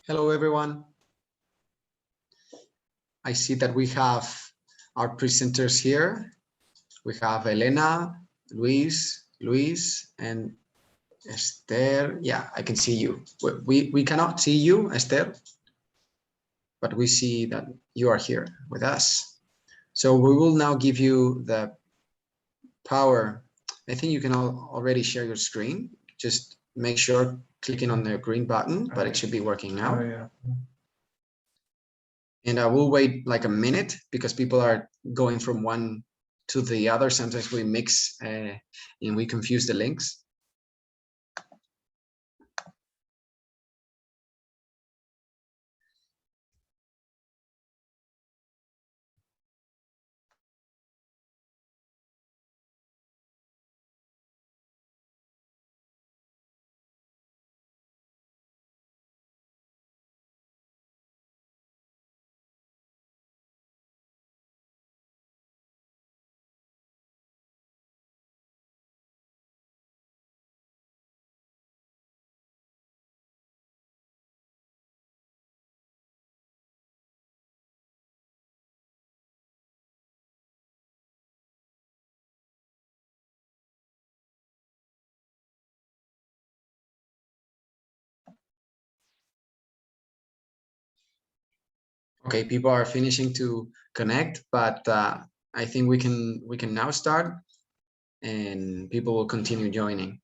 Hello, everyone. I see that we have our presenters here. We have Elena, Luis, and Esther. Yeah, I can see you. We cannot see you, Esther, but we see that you are here with us. So we will now give you the power. I think you can already share your screen. Just make sure clicking on the green button, but it should be working now. Oh, yeah. And I will wait like a minute because people are going from one to the other. Sometimes we mix and we confuse the links. Okay, people are finishing to connect, but I think we can now start, and people will continue joining.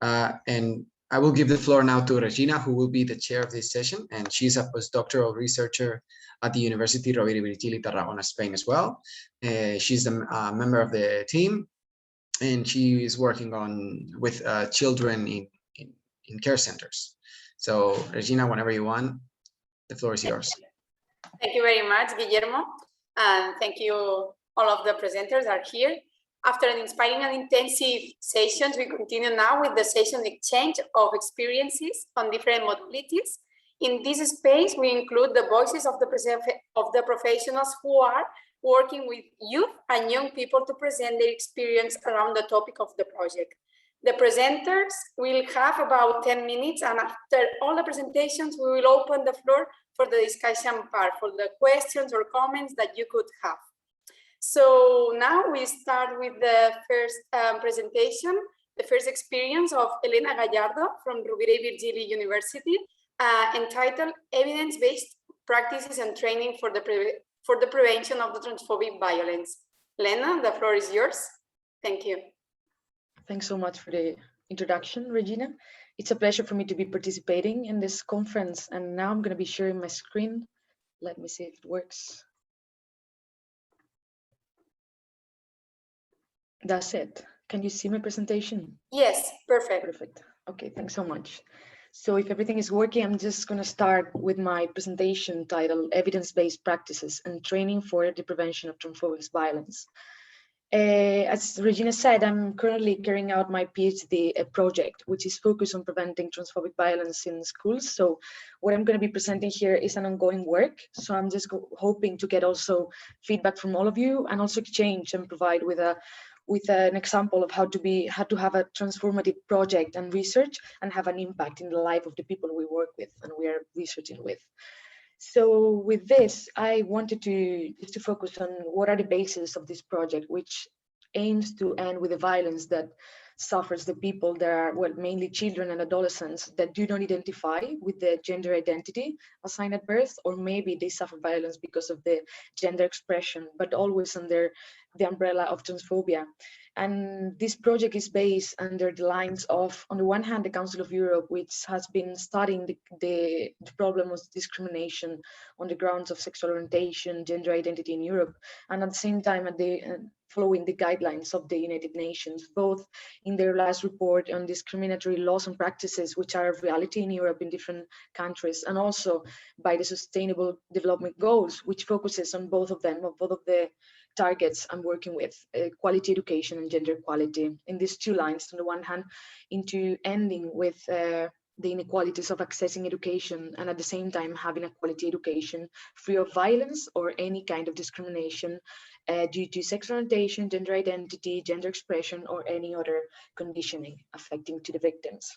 And I will give the floor now to Regina, who will be the chair of this session, and she's a postdoctoral researcher at the University Rovira Virgili, Tarragona, Spain as well. She's a member of the team, and she is working with children in care centers. So Regina, whenever you want, the floor is yours. Thank you very much, Guillermo. And thank you, all of the presenters are here. After an inspiring and intensive sessions, we continue now with the session exchange of experiences on different modalities. In this space, we include the voices of the professionals who are working with youth and young people to present their experience around the topic of the project. The presenters will have about 10 minutes, and after all the presentations, we will open the floor for the discussion part, for the questions or comments that you could have. So now we start with the first presentation, the first experience of Elena Gallardo from Rovira Virgili University, entitled Evidence-Based Practices and Training for the Prevention of the Transphobic Violence. Elena, the floor is yours. Thank you. Thanks so much for the introduction, Regina. It's a pleasure for me to be participating in this conference, and now I'm going to be sharing my screen. Let me see if it works. That's it. Can you see my presentation? Yes, perfect. Perfect. Okay, thanks so much. So if everything is working, I'm just going to start with my presentation titled Evidence-Based Practices and Training for the Prevention of Transphobic Violence. As Regina said, I'm currently carrying out my PhD project, which is focused on preventing transphobic violence in schools. So what I'm going to be presenting here is an ongoing work. So I'm just hoping to get also feedback from all of you, and also exchange and provide with an example of how to have a transformative project and research and have an impact in the life of the people we work with and we are researching with. So with this, I wanted to focus on what are the bases of this project, which aims to end with the violence that suffers the people that are, well, mainly children and adolescents that do not identify with the gender identity assigned at birth, or maybe they suffer violence because of the gender expression, but always under the umbrella of transphobia. And this project is based under the lines of, on the one hand, the Council of Europe, which has been studying the problem of discrimination on the grounds of sexual orientation, gender identity in Europe, and at the same time, following the guidelines of the United Nations, both in their last report on discriminatory laws and practices, which are a reality in Europe in different countries, and also by the Sustainable Development Goals, which focuses on both of them, both of the targets I'm working with, quality education and gender equality, in these two lines. On the one hand, into ending with the inequalities of accessing education, and at the same time having a quality education free of violence or any kind of discrimination due to sexual orientation, gender identity, gender expression, or any other conditioning affecting to the victims.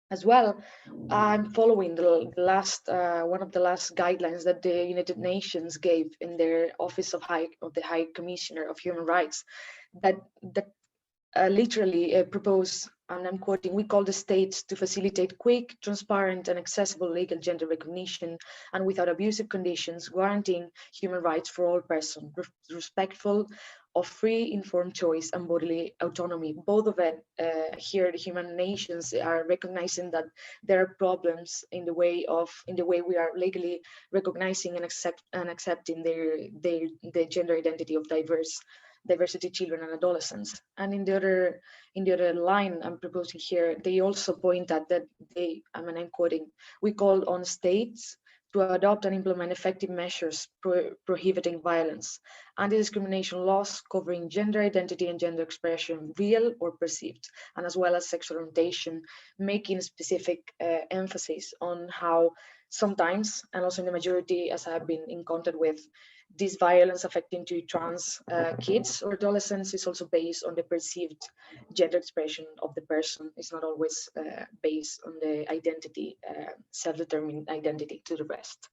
As well, I'm following the last one of the last guidelines that the United Nations gave in their Office of the High Commissioner of Human Rights, that literally propose, and I'm quoting, "We call the states to facilitate quick, transparent, and accessible legal gender recognition, and without abusive conditions, guaranteeing human rights for all persons, respectful of free, informed choice and bodily autonomy." Both of it here, the human nations are recognizing that there are problems in the way we are legally recognizing and accepting the gender identity of diversity children and adolescents. And in the other line I'm proposing here, they also point out that I'm quoting, "We call on states to adopt and implement effective measures prohibiting violence, anti-discrimination laws covering gender identity and gender expression, real or perceived, and as well as sexual orientation, making specific emphasis on how sometimes, and also in the majority, as I have been in contact with, this violence affecting to trans kids or adolescents is also based on the perceived gender expression of the person. It's not always based on the identity, self-determined identity to the rest.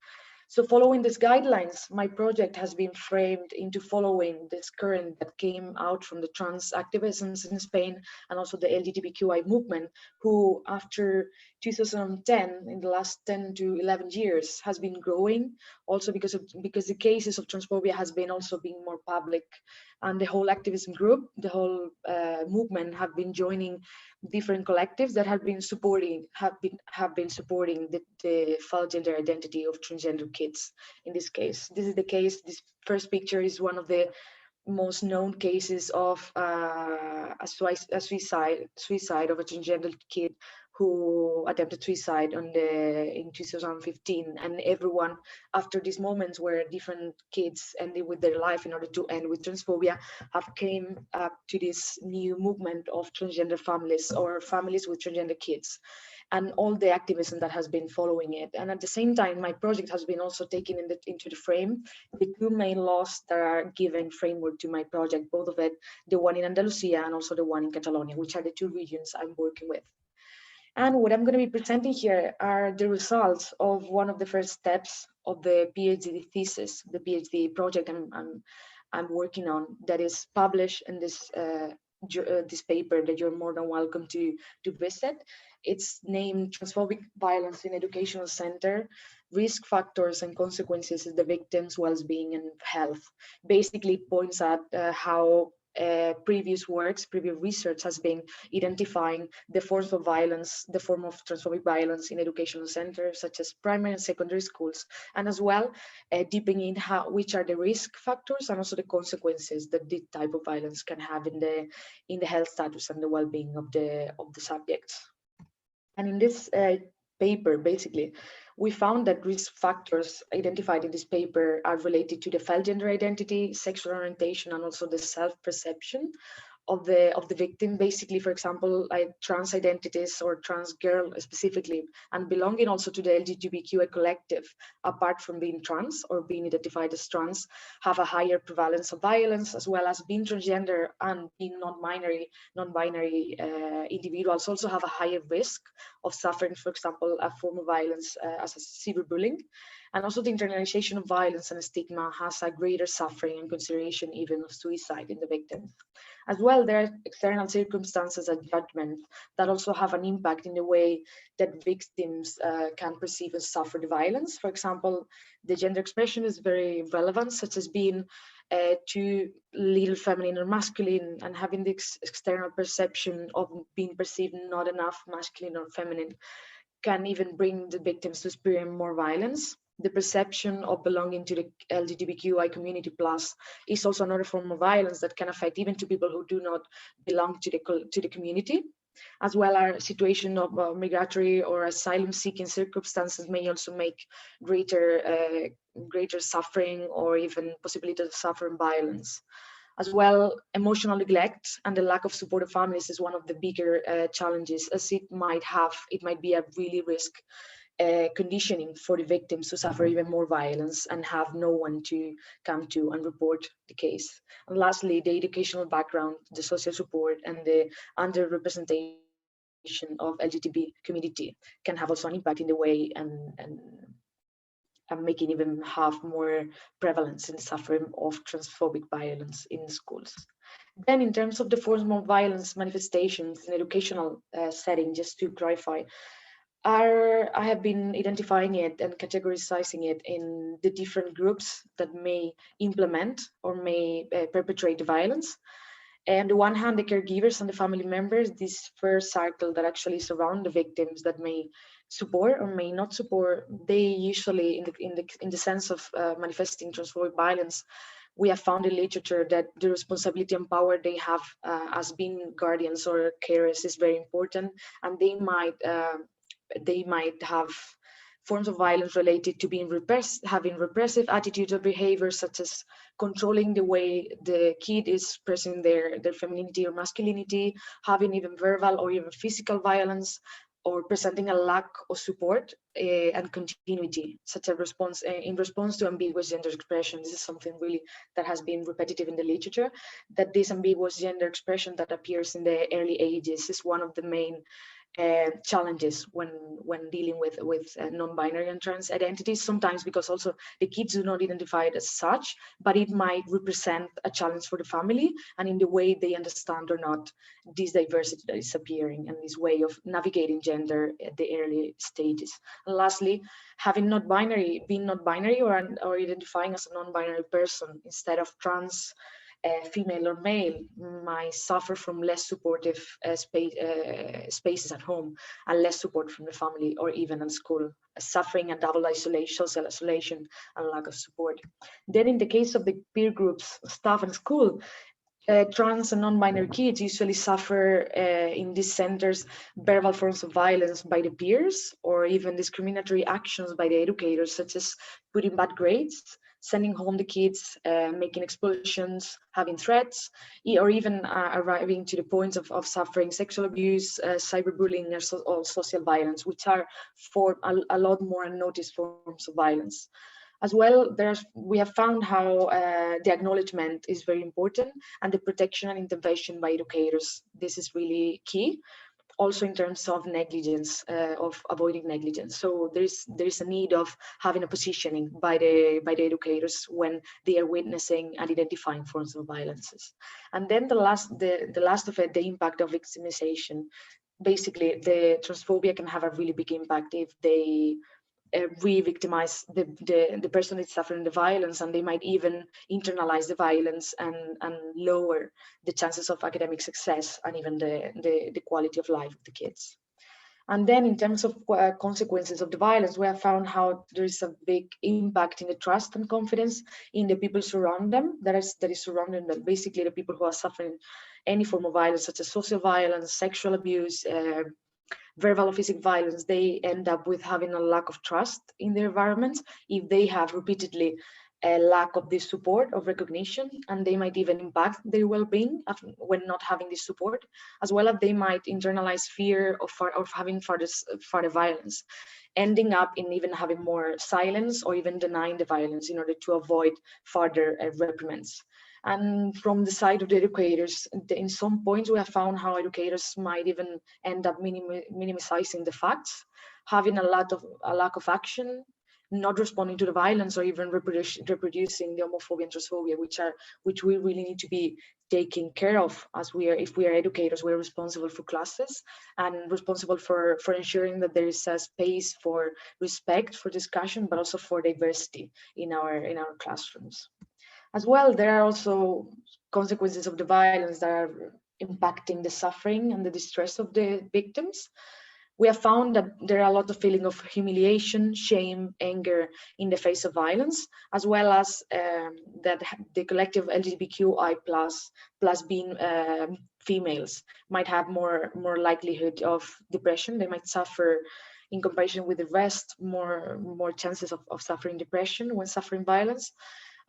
So following these guidelines, my project has been framed into following this current that came out from the trans activisms in Spain and also the LGBTQI movement, who after 2010, in the last 10 to 11 years, has been growing, also because the cases of transphobia has been also being more public, and the whole activism group, the whole movement have been joining different collectives that have been supporting the false gender identity of transgender kids. In this case, this first picture is one of the most known cases of a suicide of a transgender kid who attempted suicide in 2015, and everyone after these moments where different kids ended with their life in order to end with transphobia have came up to this new movement of transgender families or families with transgender kids, and all the activism that has been following it. And at the same time, my project has been also taken into the frame the two main laws that are giving framework to my project, both of it, the one in Andalusia and also the one in Catalonia, which are the two regions I'm working with. And what I'm going to be presenting here are the results of one of the first steps of the PhD thesis, the PhD project I'm working on, that is published in this paper that you're more than welcome to visit. It's named "Transphobic Violence in Educational Center, Risk Factors and Consequences of the Victims' Wellbeing and Health." Basically points at how previous research has been identifying the forms of violence, the form of transphobic violence in educational centers such as primary and secondary schools, and as well deepening which are the risk factors and also the consequences that this type of violence can have in the health status and the well-being of the subjects. And in this paper, basically, we found that risk factors identified in this paper are related to the felt gender identity, sexual orientation, and also the self-perception of the victim. Basically, for example, like trans identities or trans girl specifically, and belonging also to the LGBTQI collective, apart from being trans or being identified as trans, have a higher prevalence of violence, as well as being transgender and being non-binary individuals also have a higher risk of suffering, for example, a form of violence as a cyberbullying. And also the internalization of violence and stigma has a greater suffering and consideration even of suicide in the victims. As well, there are external circumstances and judgments that also have an impact in the way that victims can perceive and suffer the violence. For example, the gender expression is very relevant, such as being too little feminine or masculine, and having the external perception of being perceived not enough masculine or feminine can even bring the victims to experience more violence. The perception of belonging to the LGBTQI community plus is also another form of violence that can affect even to people who do not belong to the community. As well, our situation of migratory or asylum-seeking circumstances may also make greater suffering or even possibility of suffering violence. As well, emotional neglect and the lack of supportive families is one of the bigger challenges, as it might be a really risk conditioning for the victims to suffer even more violence and have no one to come to and report the case. And lastly, the educational background, the social support, and the underrepresentation of LGBT community can have also an impact in the way and making even have more prevalence in suffering of transphobic violence in schools. Then in terms of the forms of violence manifestations in educational setting, just to clarify, I have been identifying it and categorizing it in the different groups that may implement or may perpetrate the violence. And on the one hand, the caregivers and the family members, this first circle that actually surround the victims that may support or may not support, they usually, in the sense of manifesting transphobic violence, we have found in literature that the responsibility and power they have as being guardians or carers is very important, and they might have forms of violence related to being having repressive attitudes or behaviors, such as controlling the way the kid is expressing their femininity or masculinity, having even verbal or even physical violence, or presenting a lack of support and continuity, such a response in response to ambiguous gender expression. This is something really that has been repetitive in the literature, that this ambiguous gender expression that appears in the early ages is one of the main challenges when dealing with non-binary and trans identities, sometimes because also the kids do not identify it as such, but it might represent a challenge for the family and in the way they understand or not this diversity that is appearing and this way of navigating gender at the early stages. And lastly, being not binary or identifying as a non-binary person instead of trans, female or male, might suffer from less supportive spaces at home and less support from the family or even in school, suffering a double isolation, social isolation, and lack of support. Then in the case of the peer groups, staff and school, trans and non-binary kids usually suffer in these centers verbal forms of violence by the peers or even discriminatory actions by the educators, such as putting bad grades, sending home the kids, making expulsions, having threats, or even arriving to the point of suffering sexual abuse, cyberbullying, or social violence, which are for a lot more unnoticed forms of violence. As well, we have found how the acknowledgement is very important and the protection and intervention by educators. This is really key. Also in terms of negligence, of avoiding negligence. So there is a need of having a positioning by the educators when they are witnessing and identifying forms of violences. And then the last of it, the impact of victimization. Basically, the transphobia can have a really big impact if they re-victimize the person that's suffering the violence, and they might even internalize the violence and lower the chances of academic success and even the quality of life of the kids. And then in terms of consequences of the violence, we have found how there is a big impact in the trust and confidence in the people surround them, that is surrounding them, basically the people who are suffering any form of violence, such as social violence, sexual abuse, verbal or physical violence. They end up with having a lack of trust in their environment if they have repeatedly a lack of this support of recognition, and they might even impact their well-being when not having this support, as well as they might internalize fear of having further violence, ending up in even having more silence or even denying the violence in order to avoid further reprimands. And from the side of the educators, in some points we have found how educators might even end up minimizing the facts, having a lack of action, not responding to the violence or even reproducing the homophobia and transphobia, which we really need to be taking care of as if we are educators. We're responsible for classes and responsible for ensuring that there is a space for respect, for discussion, but also for diversity in our classrooms. As well, there are also consequences of the violence that are impacting the suffering and the distress of the victims. We have found that there are a lot of feeling of humiliation, shame, anger in the face of violence, as well as that the collective LGBTQI plus being females might have more likelihood of depression. They might suffer, in comparison with the rest, more chances of suffering depression when suffering violence,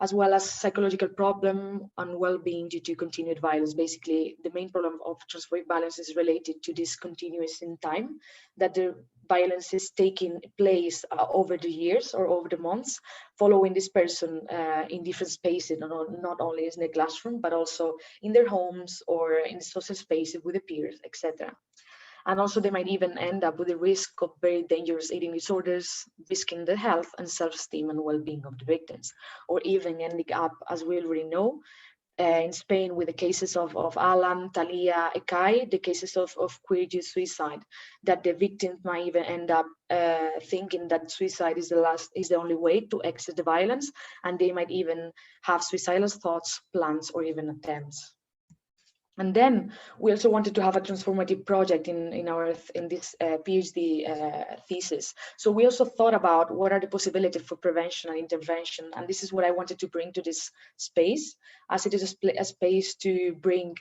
as well as psychological problem and well-being due to continued violence. Basically, the main problem of transphobic violence is related to this continuous in time, that the violence is taking place over the years or over the months, following this person in different spaces, not only in the classroom, but also in their homes or in social spaces with the peers, etc. And also they might even end up with the risk of very dangerous eating disorders, risking the health and self-esteem and well-being of the victims, or even ending up, as we already know, in Spain with the cases of Alan, Talia, Ekai, the cases of queer youth suicide, that the victims might even end up thinking that suicide is the only way to exit the violence, and they might even have suicidal thoughts, plans, or even attempts. And then we also wanted to have a transformative project in this PhD thesis. So we also thought about what are the possibilities for prevention and intervention. And this is what I wanted to bring to this space, as it is a space to bring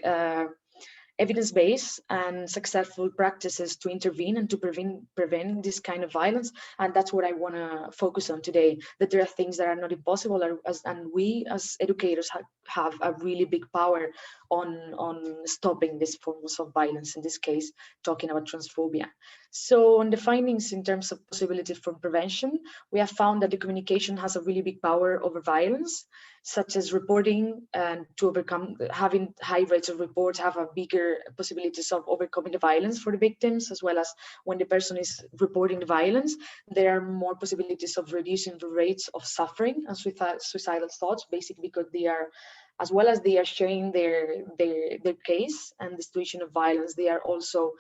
evidence-based and successful practices to intervene and to prevent this kind of violence. And that's what I want to focus on today, that there are things that are not impossible, and we as educators have a really big power on stopping these forms of violence, in this case, talking about transphobia. So on the findings in terms of possibilities for prevention, we have found that the communication has a really big power over violence, such as reporting, and to overcome, having high rates of reports have a bigger possibilities of overcoming the violence for the victims, as well as when the person is reporting the violence, there are more possibilities of reducing the rates of suffering and suicidal thoughts, basically because they are, as well as they are sharing their case and the situation of violence, they are also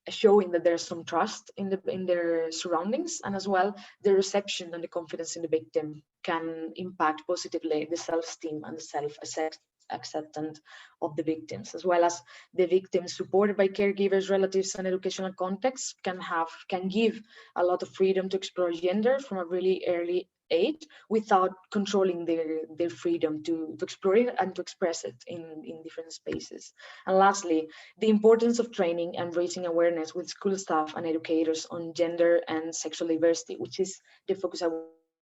showing that there's some trust in their surroundings, and as well the reception and the confidence in the victim can impact positively the self-esteem and the self-acceptance of the victims, as well as the victims supported by caregivers, relatives, and educational contexts can give a lot of freedom to explore gender from a really early age without controlling their freedom to explore it and to express it in different spaces. And lastly, the importance of training and raising awareness with school staff and educators on gender and sexual diversity, which is the focus I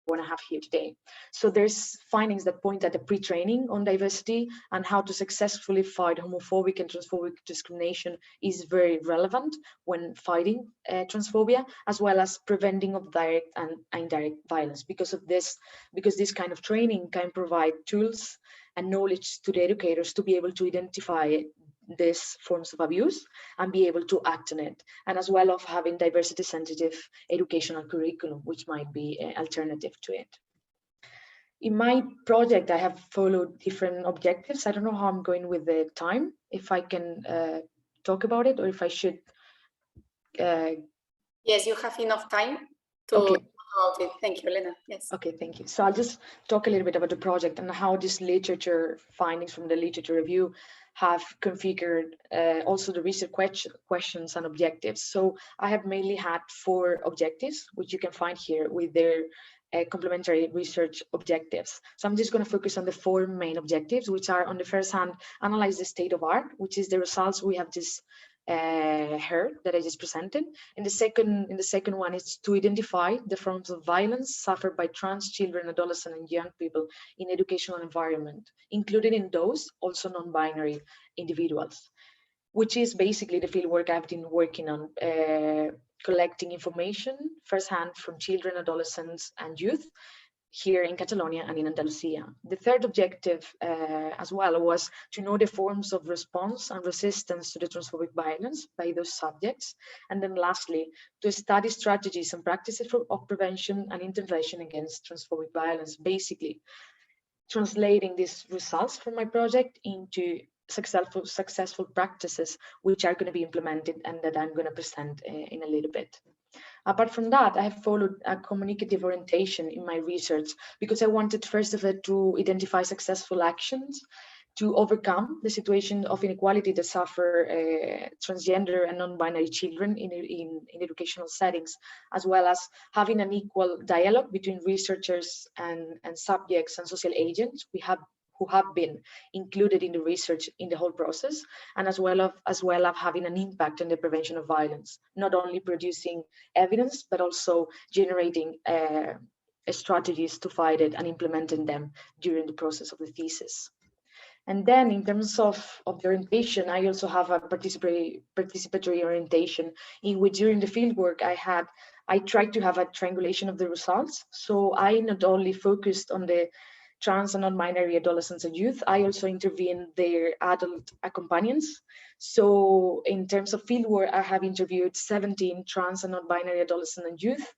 want to have here today. So there's findings that point at the pre-training on diversity and how to successfully fight homophobic and transphobic discrimination is very relevant when fighting transphobia, as well as preventing of direct and indirect violence. Because this kind of training can provide tools and knowledge to the educators to be able to identify these forms of abuse and be able to act on it, and as well of having diversity sensitive educational curriculum, which might be an alternative to it. In my project, I have followed different objectives. I don't know how I'm going with the time, if I can talk about it or if I should. Yes, you have enough time to okay. talk about it. Thank you, Elena. Yes. Okay, thank you. So I'll just talk a little bit about the project and how this literature findings from the literature review have configured also the research questions and objectives. So I have mainly had 4 objectives, which you can find here with their complementary research objectives. So I'm just going to focus on the 4 main objectives, which are, on the first hand, analyze the state of art, which is the results we have just heard that I just presented. In the second one is to identify the forms of violence suffered by trans children, adolescents, and young people in educational environment, including in those also non-binary individuals, which is basically the fieldwork I've been working on, collecting information firsthand from children, adolescents, and youth here in Catalonia and in Andalusia. The third objective as well was to know the forms of response and resistance to the transphobic violence by those subjects. And then lastly, to study strategies and practices of prevention and intervention against transphobic violence, basically translating these results from my project into successful practices which are going to be implemented and that I'm going to present in a little bit. Apart from that, I have followed a communicative orientation in my research because I wanted first of all to identify successful actions to overcome the situation of inequality that suffer transgender and non-binary children in educational settings, as well as having an equal dialogue between researchers and subjects and social agents who have been included in the research in the whole process, and as well as having an impact on the prevention of violence, not only producing evidence, but also generating strategies to fight it and implementing them during the process of the thesis. And then in terms of the orientation, I also have a participatory orientation in which during the fieldwork I tried to have a triangulation of the results. So I not only focused on the trans and non-binary adolescents and youth, I also interviewed their adult companions. So in terms of fieldwork, I have interviewed 17 trans and non-binary adolescents and youth,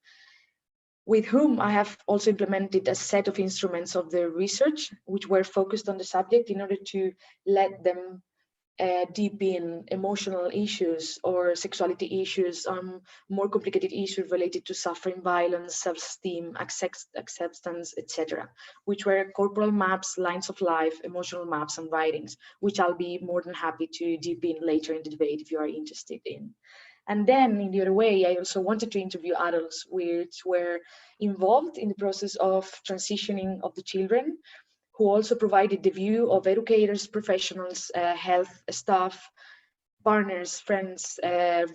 with whom I have also implemented a set of instruments of the research, which were focused on the subject in order to let them deep in emotional issues or sexuality issues, more complicated issues related to suffering, violence, self-esteem, acceptance, etc., which were corporal maps, lines of life, emotional maps, and writings, which I'll be more than happy to deep in later in the debate if you are interested in. And then in the other way, I also wanted to interview adults which were involved in the process of transitioning of the children, who also provided the view of educators, professionals, health staff, partners, friends,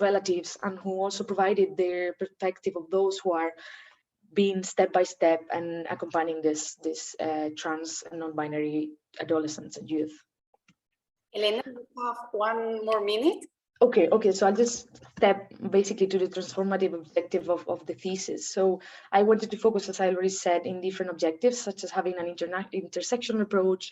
relatives, and who also provided their perspective of those who are being step by step and accompanying this trans and non-binary adolescents and youth. Elena, we have 1 more minute. Okay, so I'll just step basically to the transformative objective of the thesis. So I wanted to focus, as I already said, in different objectives, such as having an intersectional approach,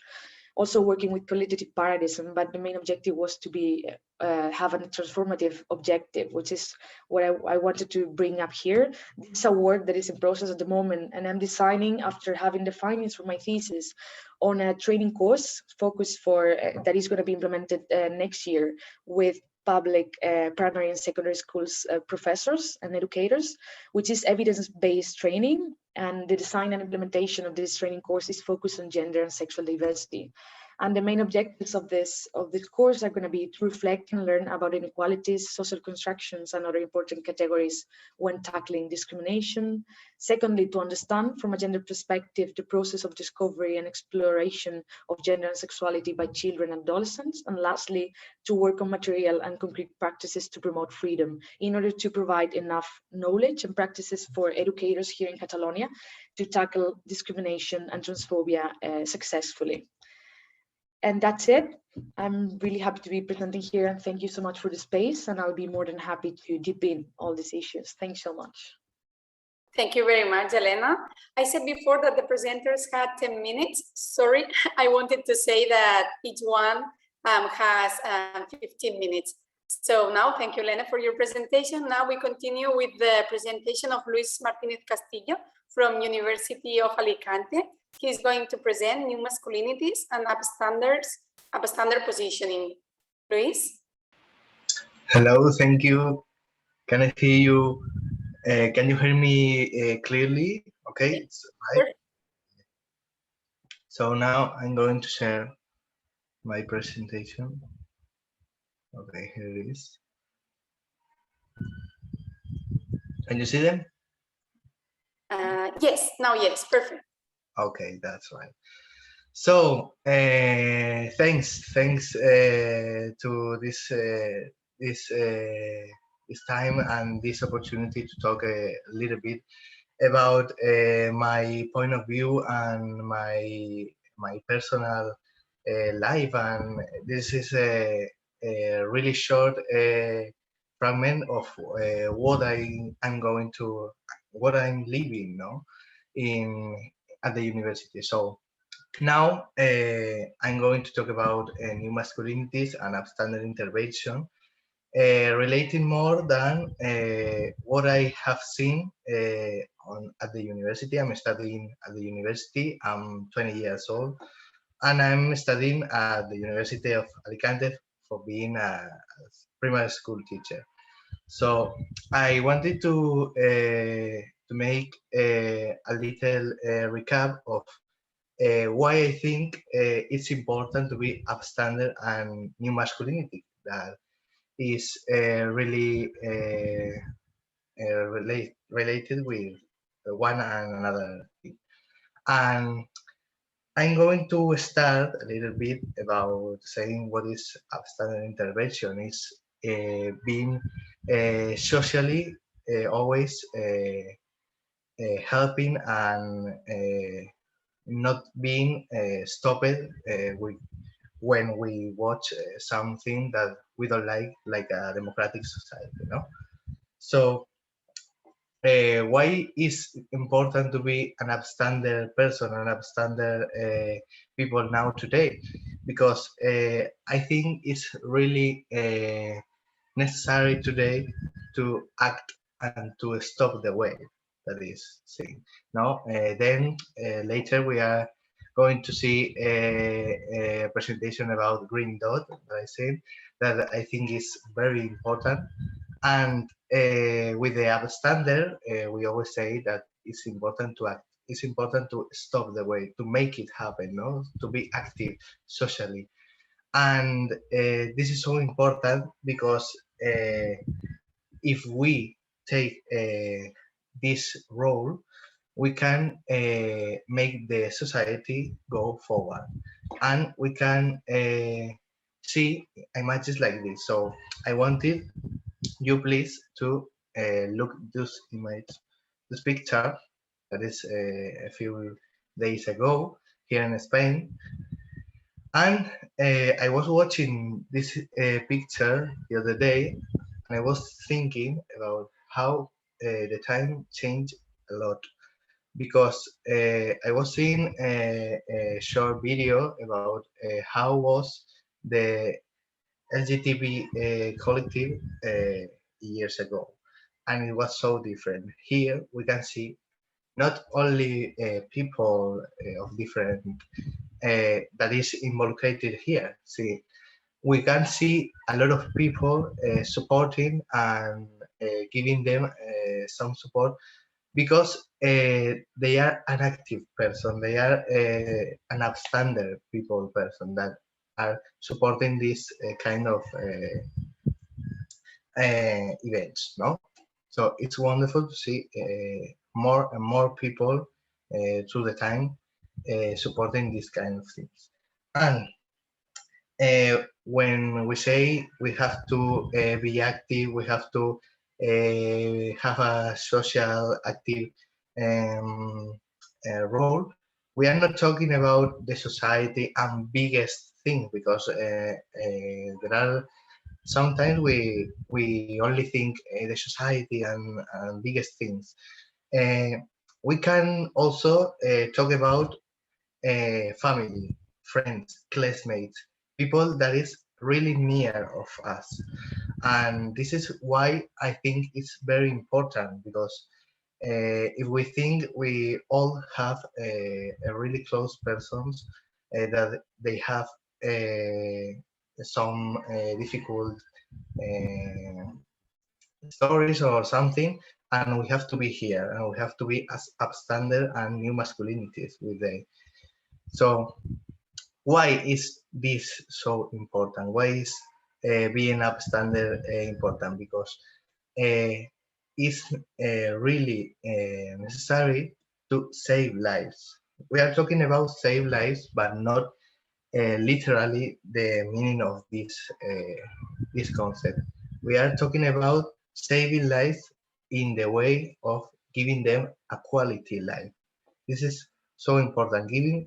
also working with qualitative paradigm, but the main objective was to be have a transformative objective, which is what I wanted to bring up here. This is a work that is in process at the moment, and I'm designing, after having the findings for my thesis, on a training course focused for that is going to be implemented next year with public primary and secondary schools professors and educators, which is evidence-based training, and the design and implementation of this training course is focused on gender and sexual diversity. And the main objectives of this course are going to be to reflect and learn about inequalities, social constructions, and other important categories when tackling discrimination. Secondly, to understand from a gender perspective the process of discovery and exploration of gender and sexuality by children and adolescents. And lastly, to work on material and concrete practices to promote freedom in order to provide enough knowledge and practices for educators here in Catalonia to tackle discrimination and transphobia successfully. And that's it. I'm really happy to be presenting here, and thank you so much for the space, and I'll be more than happy to deep in all these issues. Thanks so much. Thank you very much, Elena. I said before that the presenters had 10 minutes. Sorry, I wanted to say that each one has 15 minutes. So now, thank you, Elena, for your presentation. Now we continue with the presentation of Luis Martínez Castillo from University of Alicante. He's going to present new masculinities and upstander positioning. Luis? Hello, thank you. Can I hear you? Can you hear me clearly? Okay, right. Sure. So now I'm going to share my presentation. Okay, here it is. Can you see them? Yes, now yes, perfect. Okay, that's right. So thanks to this time and this opportunity to talk a little bit about my point of view and my personal life. And this is a really short fragment of what I'm living, no, at the university. So now I'm going to talk about new masculinities and upstander intervention, relating more than what I have seen at the university. I'm studying at the university. I'm 20 years old, and I'm studying at the University of Alicante for being a primary school teacher. So I wanted to make a little recap of why I think it's important to be upstander and new masculinity. That is really related with one and another thing. And I'm going to start a little bit about saying what is upstander intervention. Is being socially always helping and not being stopped with when we watch something that we don't like a democratic society, you know. So why is important to be an upstander person, an upstander people now today? Because I think it's really necessary today to act and to stop the way that is seen. No, then later we are going to see a presentation about green dot that I said that I think is very important. And with the upstander, we always say that it's important to act. It's important to stop the way, to make it happen, no? To be active socially. And this is so important because if we take this role, we can make the society go forward, and we can see images like this. So I wanted you please to look this image, this picture that is a few days ago here in Spain. And I was watching this picture the other day, and I was thinking about how the time changed a lot, because I was seeing a short video about how was the LGBTI collective years ago, and it was so different. Here we can see not only people of different that is involucrated here. See, we can see a lot of people supporting and giving them some support because they are an active person. They are an upstander people person that are supporting this kind of events. No, so it's wonderful to see more and more people through the time supporting these kind of things. And when we say we have to be active, we have to have a social active role, we are not talking about the society and biggest thing, because there are sometimes we only think the society and biggest things. We can also talk about family, friends, classmates, people that is really near of us. And this is why I think it's very important, because if we think we all have a really close persons that they have some difficult stories or something, and we have to be here, and we have to be as upstander and new masculinities with them. So why is this so important? Why is being upstander important? Because it's really necessary to save lives. We are talking about save lives, but not literally the meaning of this concept. We are talking about saving lives in the way of giving them a quality life. This is so important, giving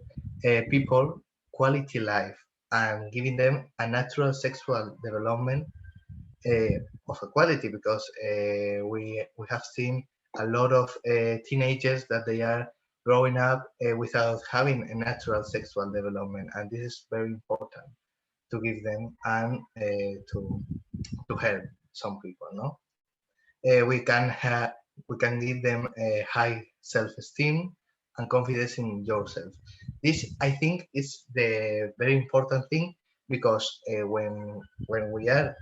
people quality life and giving them a natural sexual development of equality, because we have seen a lot of teenagers that they are growing up without having a natural sexual development, and this is very important to give them and to help some people. No, we can give them a high self-esteem and confidence in yourself. This, I think, is the very important thing, because when we are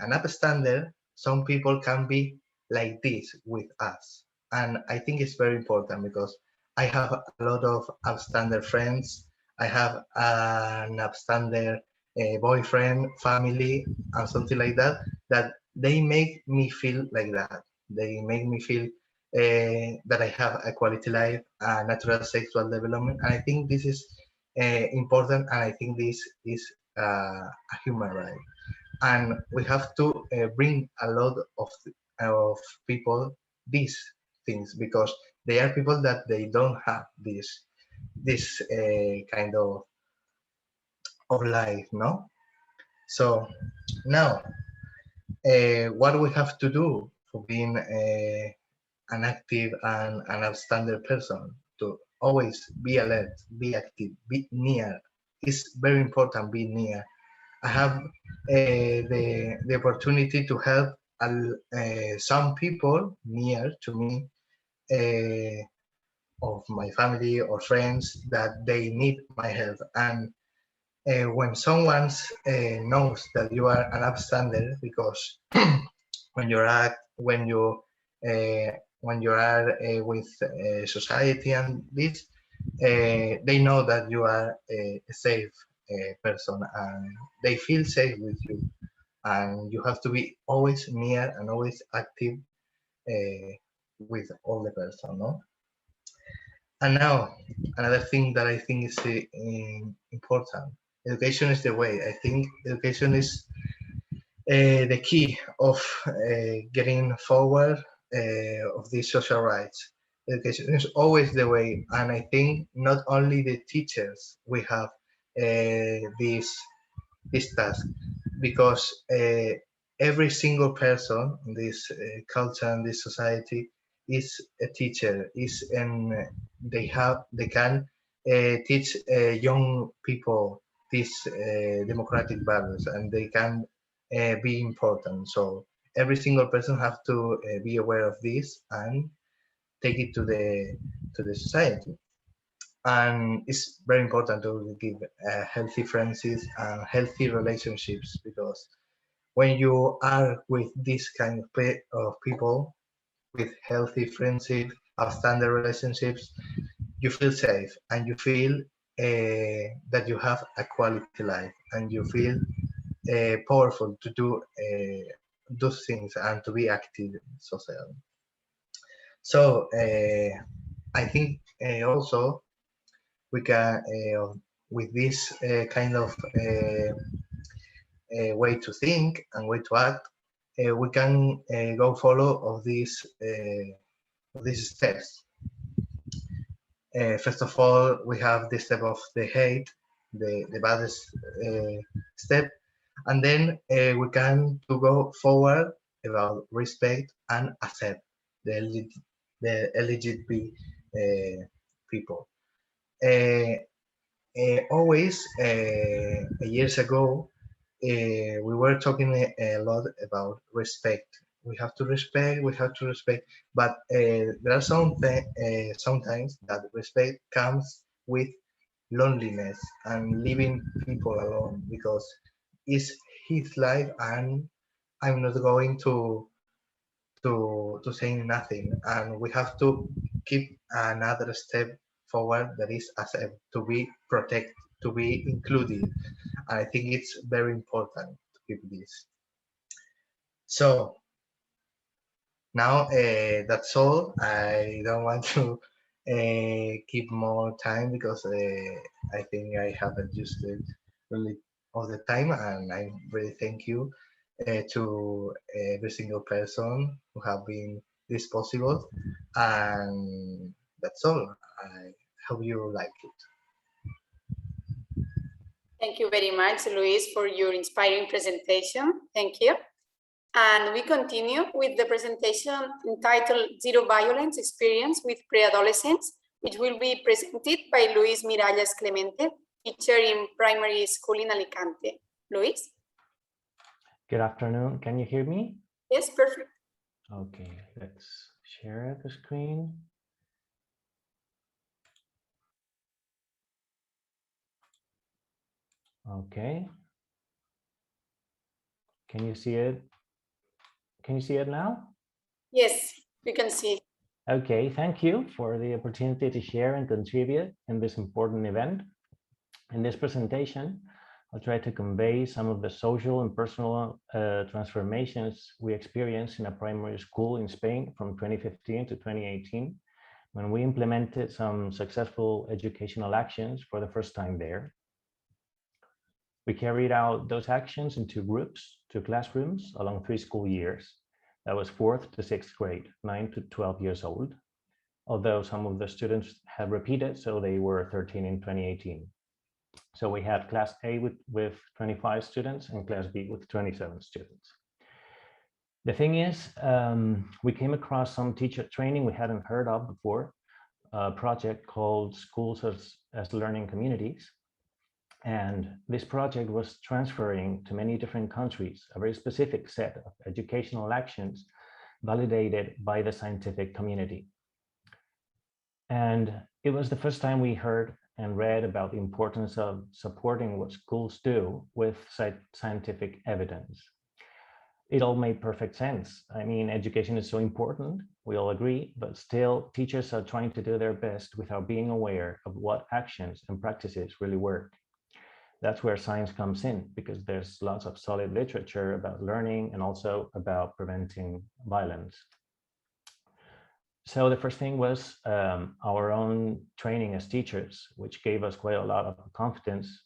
an upstander, some people can be like this with us, and I think it's very important because I have a lot of upstander friends. I have an upstander boyfriend, family, and something like that. That they make me feel like that. They make me feel that I have a quality life, a natural sexual development, and I think this is important, and I think this is a human right. And we have to bring a lot of people these things, because they are people that they don't have this kind of life, no? So now, what we have to do for being an active and an upstander person, to always be alert, be active, be near. It's very important, be near. I have the opportunity to help some people near to me, of my family or friends, that they need my help. And when someone knows that you are an upstander, because when you are with society and this, they know that you are a safe person, and they feel safe with you, and you have to be always near and always active with all the person, no? And now, another thing that I think is important, education is the way. I think education is the key of getting forward of these social rights. Education is always the way, and I think not only the teachers we have this task, because every single person in this culture and this society is a teacher. They can teach young people these democratic values, and they can be important. So every single person have to be aware of this and take it to the society. And it's very important to give healthy friendships and healthy relationships, because when you are with this kind of people, with healthy friendship, outstanding relationships, you feel safe, and you feel that you have a quality life, and you feel powerful to do those things and to be active socially. So I think also we can, with this kind of way to think and way to act, we can go follow of these steps. First of all, we have the step of the hate, the baddest step, and then we can to go forward about respect and accept the LGBT people. Always, years ago, we were talking a lot about respect. We have to respect, but there are sometimes that respect comes with loneliness and leaving people alone, because it's his life and I'm not going to say nothing, and we have to keep another step forward, that is accept, to be protected, to be included. And I think it's very important to keep this. So now that's all. I don't want to keep more time, because I think I have adjusted really all the time, and I really thank you to every single person who have been this possible. And that's all. I hope you like it. Thank you very much, Luis, for your inspiring presentation. Thank you. And we continue with the presentation entitled Zero Violence Experience with Preadolescents which will be presented by Luis Miralles Clemente, teacher in primary school in Alicante. Luis? Good afternoon. Can you hear me? Yes, perfect. Okay, let's share the screen. Okay. Can you see it? Can you see it now? Yes, we can see. Okay, thank you for the opportunity to share and contribute in this important event. In this presentation, I'll try to convey some of the social and personal transformations we experienced in a primary school in Spain from 2015 to 2018, when we implemented some successful educational actions for the first time there. We carried out those actions in 2 groups, 2 classrooms along 3 school years. That was 4th to 6th grade, 9 to 12 years old, although some of the students have repeated, so they were 13 in 2018. So we had class A with 25 students and class B with 27 students. The thing is, we came across some teacher training we hadn't heard of before, a project called Schools as Learning Communities. And this project was transferring to many different countries a very specific set of educational actions validated by the scientific community. And it was the first time we heard and read about the importance of supporting what schools do with scientific evidence. It all made perfect sense. I mean, education is so important, we all agree, but still teachers are trying to do their best without being aware of what actions and practices really work. That's where science comes in, because there's lots of solid literature about learning and also about preventing violence. So the first thing was our own training as teachers, which gave us quite a lot of confidence.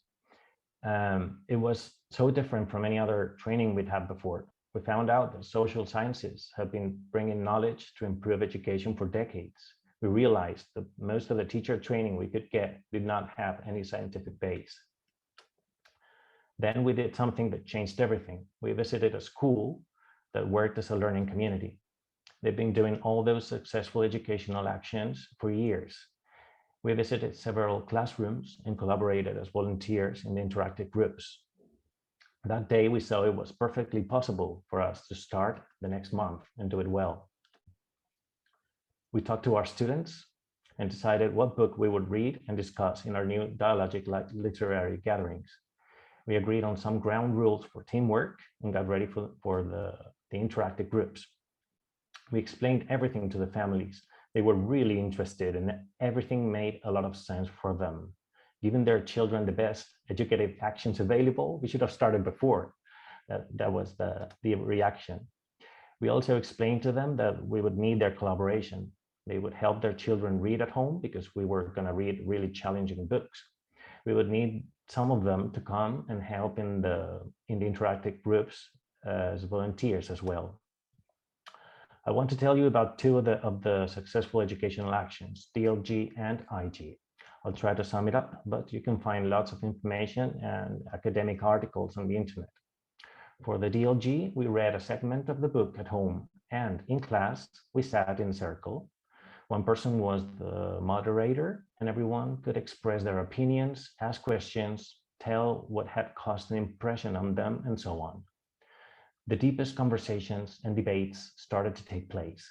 It was so different from any other training we'd had before. We found out that social sciences have been bringing knowledge to improve education for decades. We realized that most of the teacher training we could get did not have any scientific base. Then we did something that changed everything. We visited a school that worked as a learning community. They've been doing all those successful educational actions for years. We visited several classrooms and collaborated as volunteers in the interactive groups. That day we saw it was perfectly possible for us to start the next month and do it well. We talked to our students and decided what book we would read and discuss in our new dialogic literary gatherings. We agreed on some ground rules for teamwork and got ready for the interactive groups. We explained everything to the families. They were really interested and everything made a lot of sense for them. Giving their children the best educative actions available, we should have started before. That was the reaction. We also explained to them that we would need their collaboration. They would help their children read at home because we were going to read really challenging books. We would need some of them to come and help in the interactive groups as volunteers as well. I want to tell you about 2 of the successful educational actions, DLG and IG. I'll try to sum it up, but you can find lots of information and academic articles on the internet. For the DLG, we read a segment of the book at home, and in class, we sat in a circle. One person was the moderator, and everyone could express their opinions, ask questions, tell what had caused an impression on them, and so on. The deepest conversations and debates started to take place.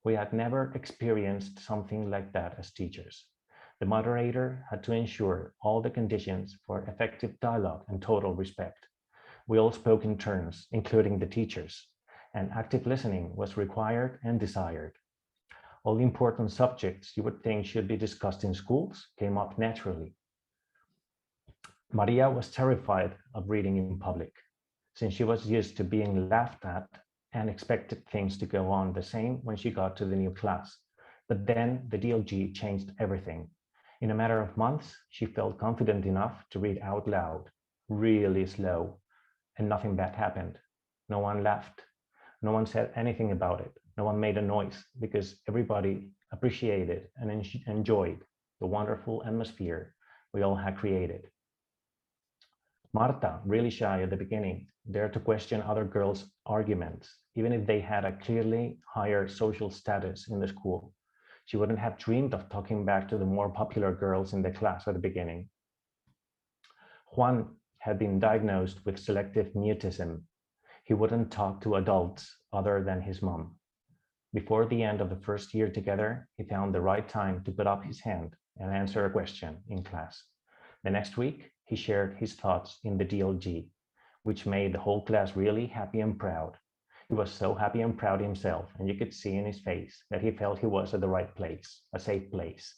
We had never experienced something like that as teachers. The moderator had to ensure all the conditions for effective dialogue and total respect. We all spoke in turns, including the teachers, and active listening was required and desired. All the important subjects you would think should be discussed in schools came up naturally. Maria was terrified of reading in public, since she was used to being laughed at and expected things to go on the same when she got to the new class. But then the DLG changed everything. In a matter of months, she felt confident enough to read out loud, really slow, and nothing bad happened. No one laughed. No one said anything about it. No one made a noise because everybody appreciated and enjoyed the wonderful atmosphere we all had created. Marta, really shy at the beginning, dared to question other girls' arguments, even if they had a clearly higher social status in the school. She wouldn't have dreamed of talking back to the more popular girls in the class at the beginning. Juan had been diagnosed with selective mutism. He wouldn't talk to adults other than his mom. Before the end of the first year together, he found the right time to put up his hand and answer a question in class. The next week, he shared his thoughts in the DLG, which made the whole class really happy and proud. He was so happy and proud himself, and you could see in his face that he felt he was at the right place, a safe place.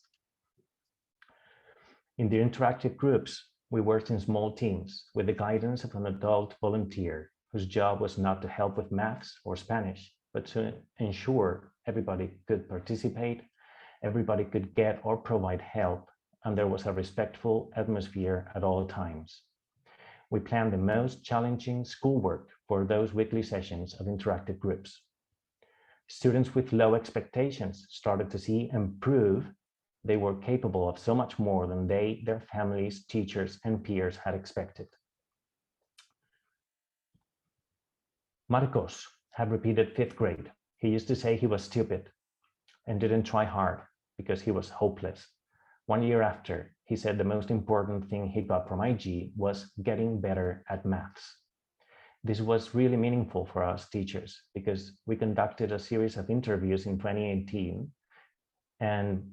In the interactive groups, we worked in small teams with the guidance of an adult volunteer whose job was not to help with maths or Spanish, but to ensure everybody could participate, everybody could get or provide help, and there was a respectful atmosphere at all times. We planned the most challenging schoolwork for those weekly sessions of interactive groups. Students with low expectations started to see and prove they were capable of so much more than they, their families, teachers, and peers had expected. Marcos had repeated 5th grade. He used to say he was stupid and didn't try hard because he was hopeless. 1 year after, he said the most important thing he got from IG was getting better at maths. This was really meaningful for us teachers because we conducted a series of interviews in 2018. And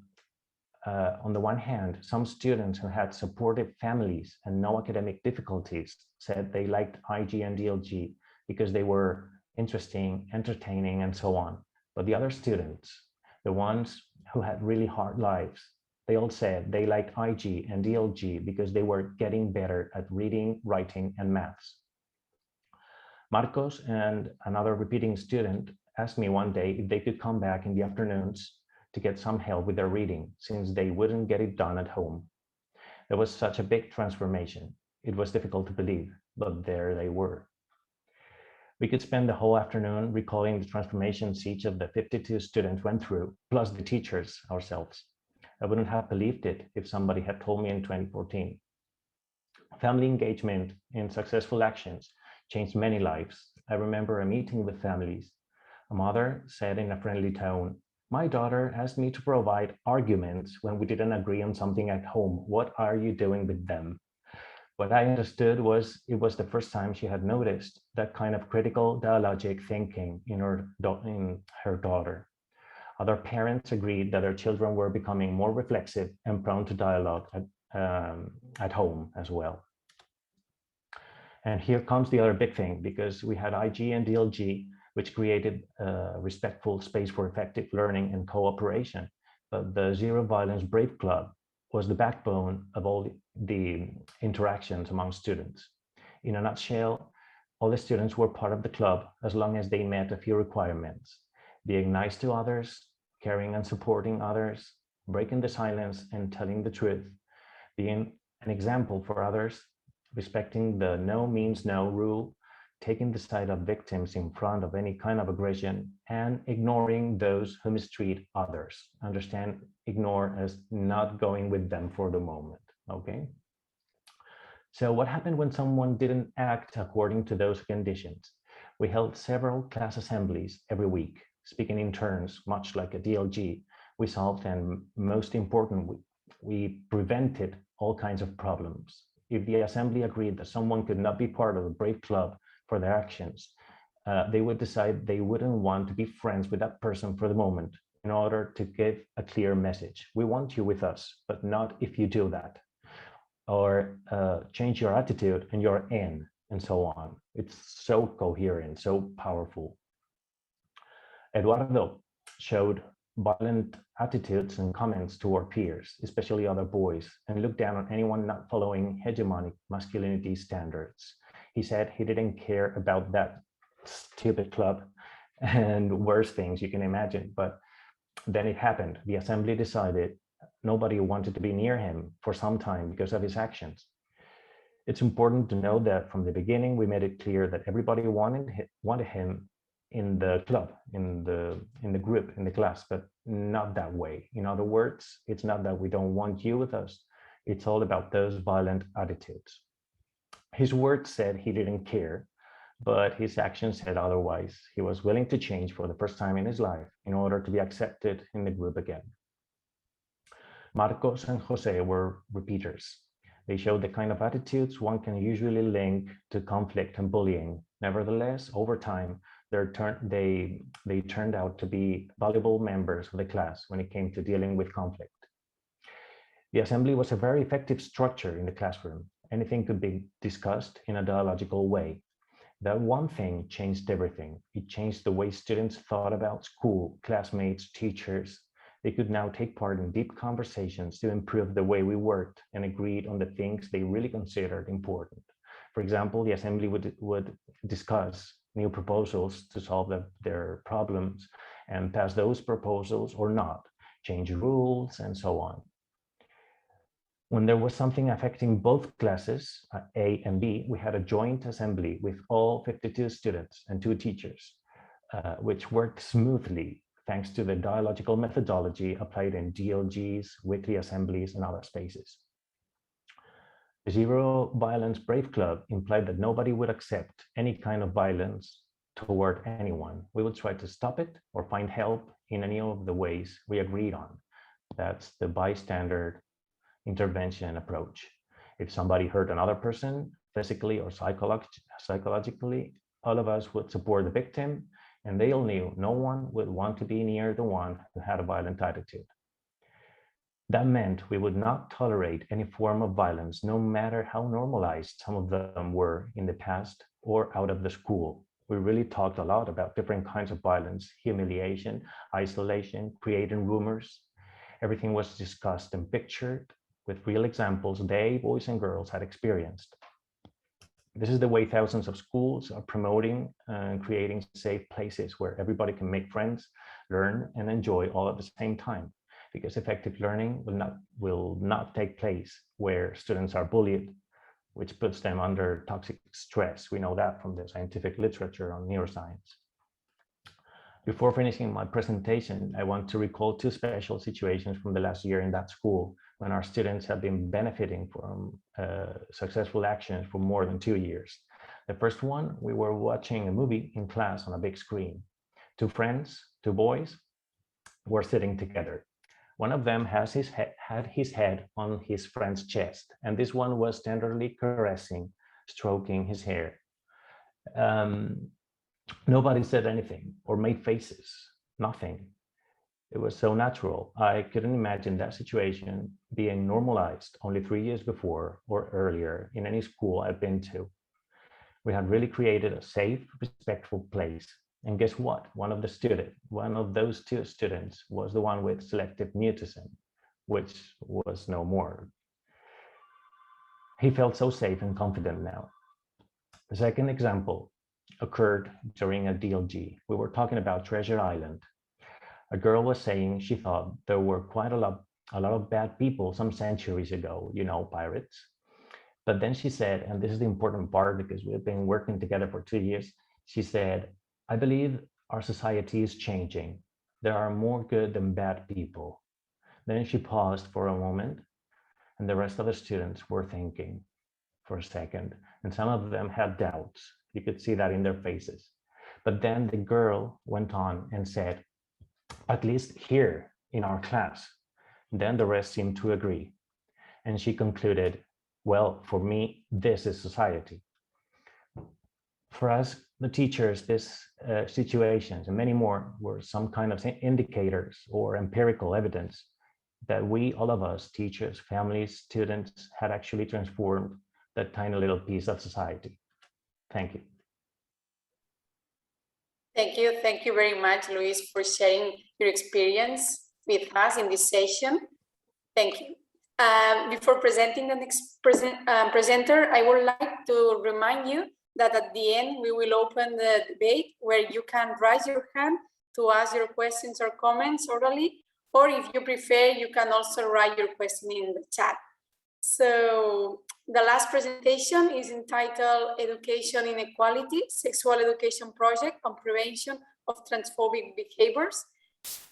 on the one hand, some students who had supportive families and no academic difficulties said they liked IG and DLG because they were interesting, entertaining, and so on. But the other students, the ones who had really hard lives, they all said they liked IG and DLG because they were getting better at reading, writing, and maths. Marcos and another repeating student asked me one day if they could come back in the afternoons to get some help with their reading, since they wouldn't get it done at home. There was such a big transformation. It was difficult to believe, but there they were. We could spend the whole afternoon recalling the transformations each of the 52 students went through, plus the teachers ourselves. I wouldn't have believed it if somebody had told me in 2014. Family engagement in successful actions changed many lives. I remember a meeting with families. A mother said in a friendly tone, "My daughter asked me to provide arguments when we didn't agree on something at home. What are you doing with them?" What I understood was it was the first time she had noticed that kind of critical dialogic thinking in her daughter. Other parents agreed that their children were becoming more reflexive and prone to dialogue at home as well. And here comes the other big thing, because we had IG and DLG, which created a respectful space for effective learning and cooperation. But the Zero Violence Brave Club was the backbone of all the interactions among students. In a nutshell, all the students were part of the club as long as they met a few requirements: being nice to others, caring and supporting others, breaking the silence and telling the truth, being an example for others, respecting the no means no rule, taking the side of victims in front of any kind of aggression, and ignoring those who mistreat others. Understand, ignore as not going with them for the moment, okay? So what happened when someone didn't act according to those conditions? We held several class assemblies every week, speaking in turns, much like a DLG. We solved, and most important, we prevented all kinds of problems. If the assembly agreed that someone could not be part of the Brave Club for their actions, they would decide they wouldn't want to be friends with that person for the moment in order to give a clear message. We want you with us, but not if you do that. Or change your attitude and you're in, and so on. It's so coherent, so powerful. Eduardo showed violent attitudes and comments toward peers, especially other boys, and looked down on anyone not following hegemonic masculinity standards. He said he didn't care about that stupid club and worse things you can imagine. But then it happened. The assembly decided nobody wanted to be near him for some time because of his actions. It's important to know that from the beginning, we made it clear that everybody wanted him in the club, in the group, in the class, but not that way. In other words, it's not that we don't want you with us. It's all about those violent attitudes. His words said he didn't care, but his actions said otherwise. He was willing to change for the first time in his life in order to be accepted in the group again. Marcos and Jose were repeaters. They showed the kind of attitudes one can usually link to conflict and bullying. Nevertheless, over time, they turned out to be valuable members of the class when it came to dealing with conflict. The assembly was a very effective structure in the classroom. Anything could be discussed in a dialogical way. That one thing changed everything. It changed the way students thought about school, classmates, teachers. They could now take part in deep conversations to improve the way we worked and agreed on the things they really considered important. For example, the assembly would discuss new proposals to solve their problems and pass those proposals or not, change rules and so on. When there was something affecting both classes, A and B, we had a joint assembly with all 52 students and 2 teachers, which worked smoothly thanks to the dialogical methodology applied in DLGs, weekly assemblies, and other spaces. The Zero Violence Brave Club implied that nobody would accept any kind of violence toward anyone. We would try to stop it or find help in any of the ways we agreed on. That's the bystander intervention approach. If somebody hurt another person, physically or psychologically, all of us would support the victim, and they all knew no one would want to be near the one who had a violent attitude. That meant we would not tolerate any form of violence, no matter how normalized some of them were in the past or out of the school. We really talked a lot about different kinds of violence, humiliation, isolation, creating rumors. Everything was discussed and pictured with real examples they, boys and girls, had experienced. This is the way thousands of schools are promoting and creating safe places where everybody can make friends, learn, and enjoy all at the same time. Because effective learning will not take place where students are bullied, which puts them under toxic stress. We know that from the scientific literature on neuroscience. Before finishing my presentation, I want to recall 2 special situations from the last year in that school when our students have been benefiting from successful actions for more than 2 years. The first one, we were watching a movie in class on a big screen. 2 friends, 2 boys, were sitting together. One of them had his head on his friend's chest, and this one was tenderly caressing, stroking his hair. Nobody said anything or made faces, nothing. It was so natural. I couldn't imagine that situation being normalized only 3 years before or earlier in any school I've been to. We had really created a safe, respectful place. And guess what? One of those 2 students was the one with selective mutism, which was no more. He felt so safe and confident now. The second example occurred during a DLG. We were talking about Treasure Island. A girl was saying she thought there were quite a lot of bad people some centuries ago, you know, pirates. But then she said, and this is the important part because we've been working together for 2 years, she said, I believe our society is changing. There are more good than bad people. Then she paused for a moment, and the rest of the students were thinking for a second, and some of them had doubts. You could see that in their faces. But then the girl went on and said, at least here in our class. Then the rest seemed to agree. And she concluded, well, for me, this is society. For us, the teachers, this situations and many more were some kind of indicators or empirical evidence that we, all of us, teachers, families, students, had actually transformed that tiny little piece of society. Thank you. Thank you very much, Luis, for sharing your experience with us in this session. Thank you. Before presenting the next presenter, I would like to remind you that at the end, we will open the debate where you can raise your hand to ask your questions or comments orally, or if you prefer, you can also write your question in the chat. So the last presentation is entitled Education Inequality, Sexual Education Project on Prevention of Transphobic Behaviors,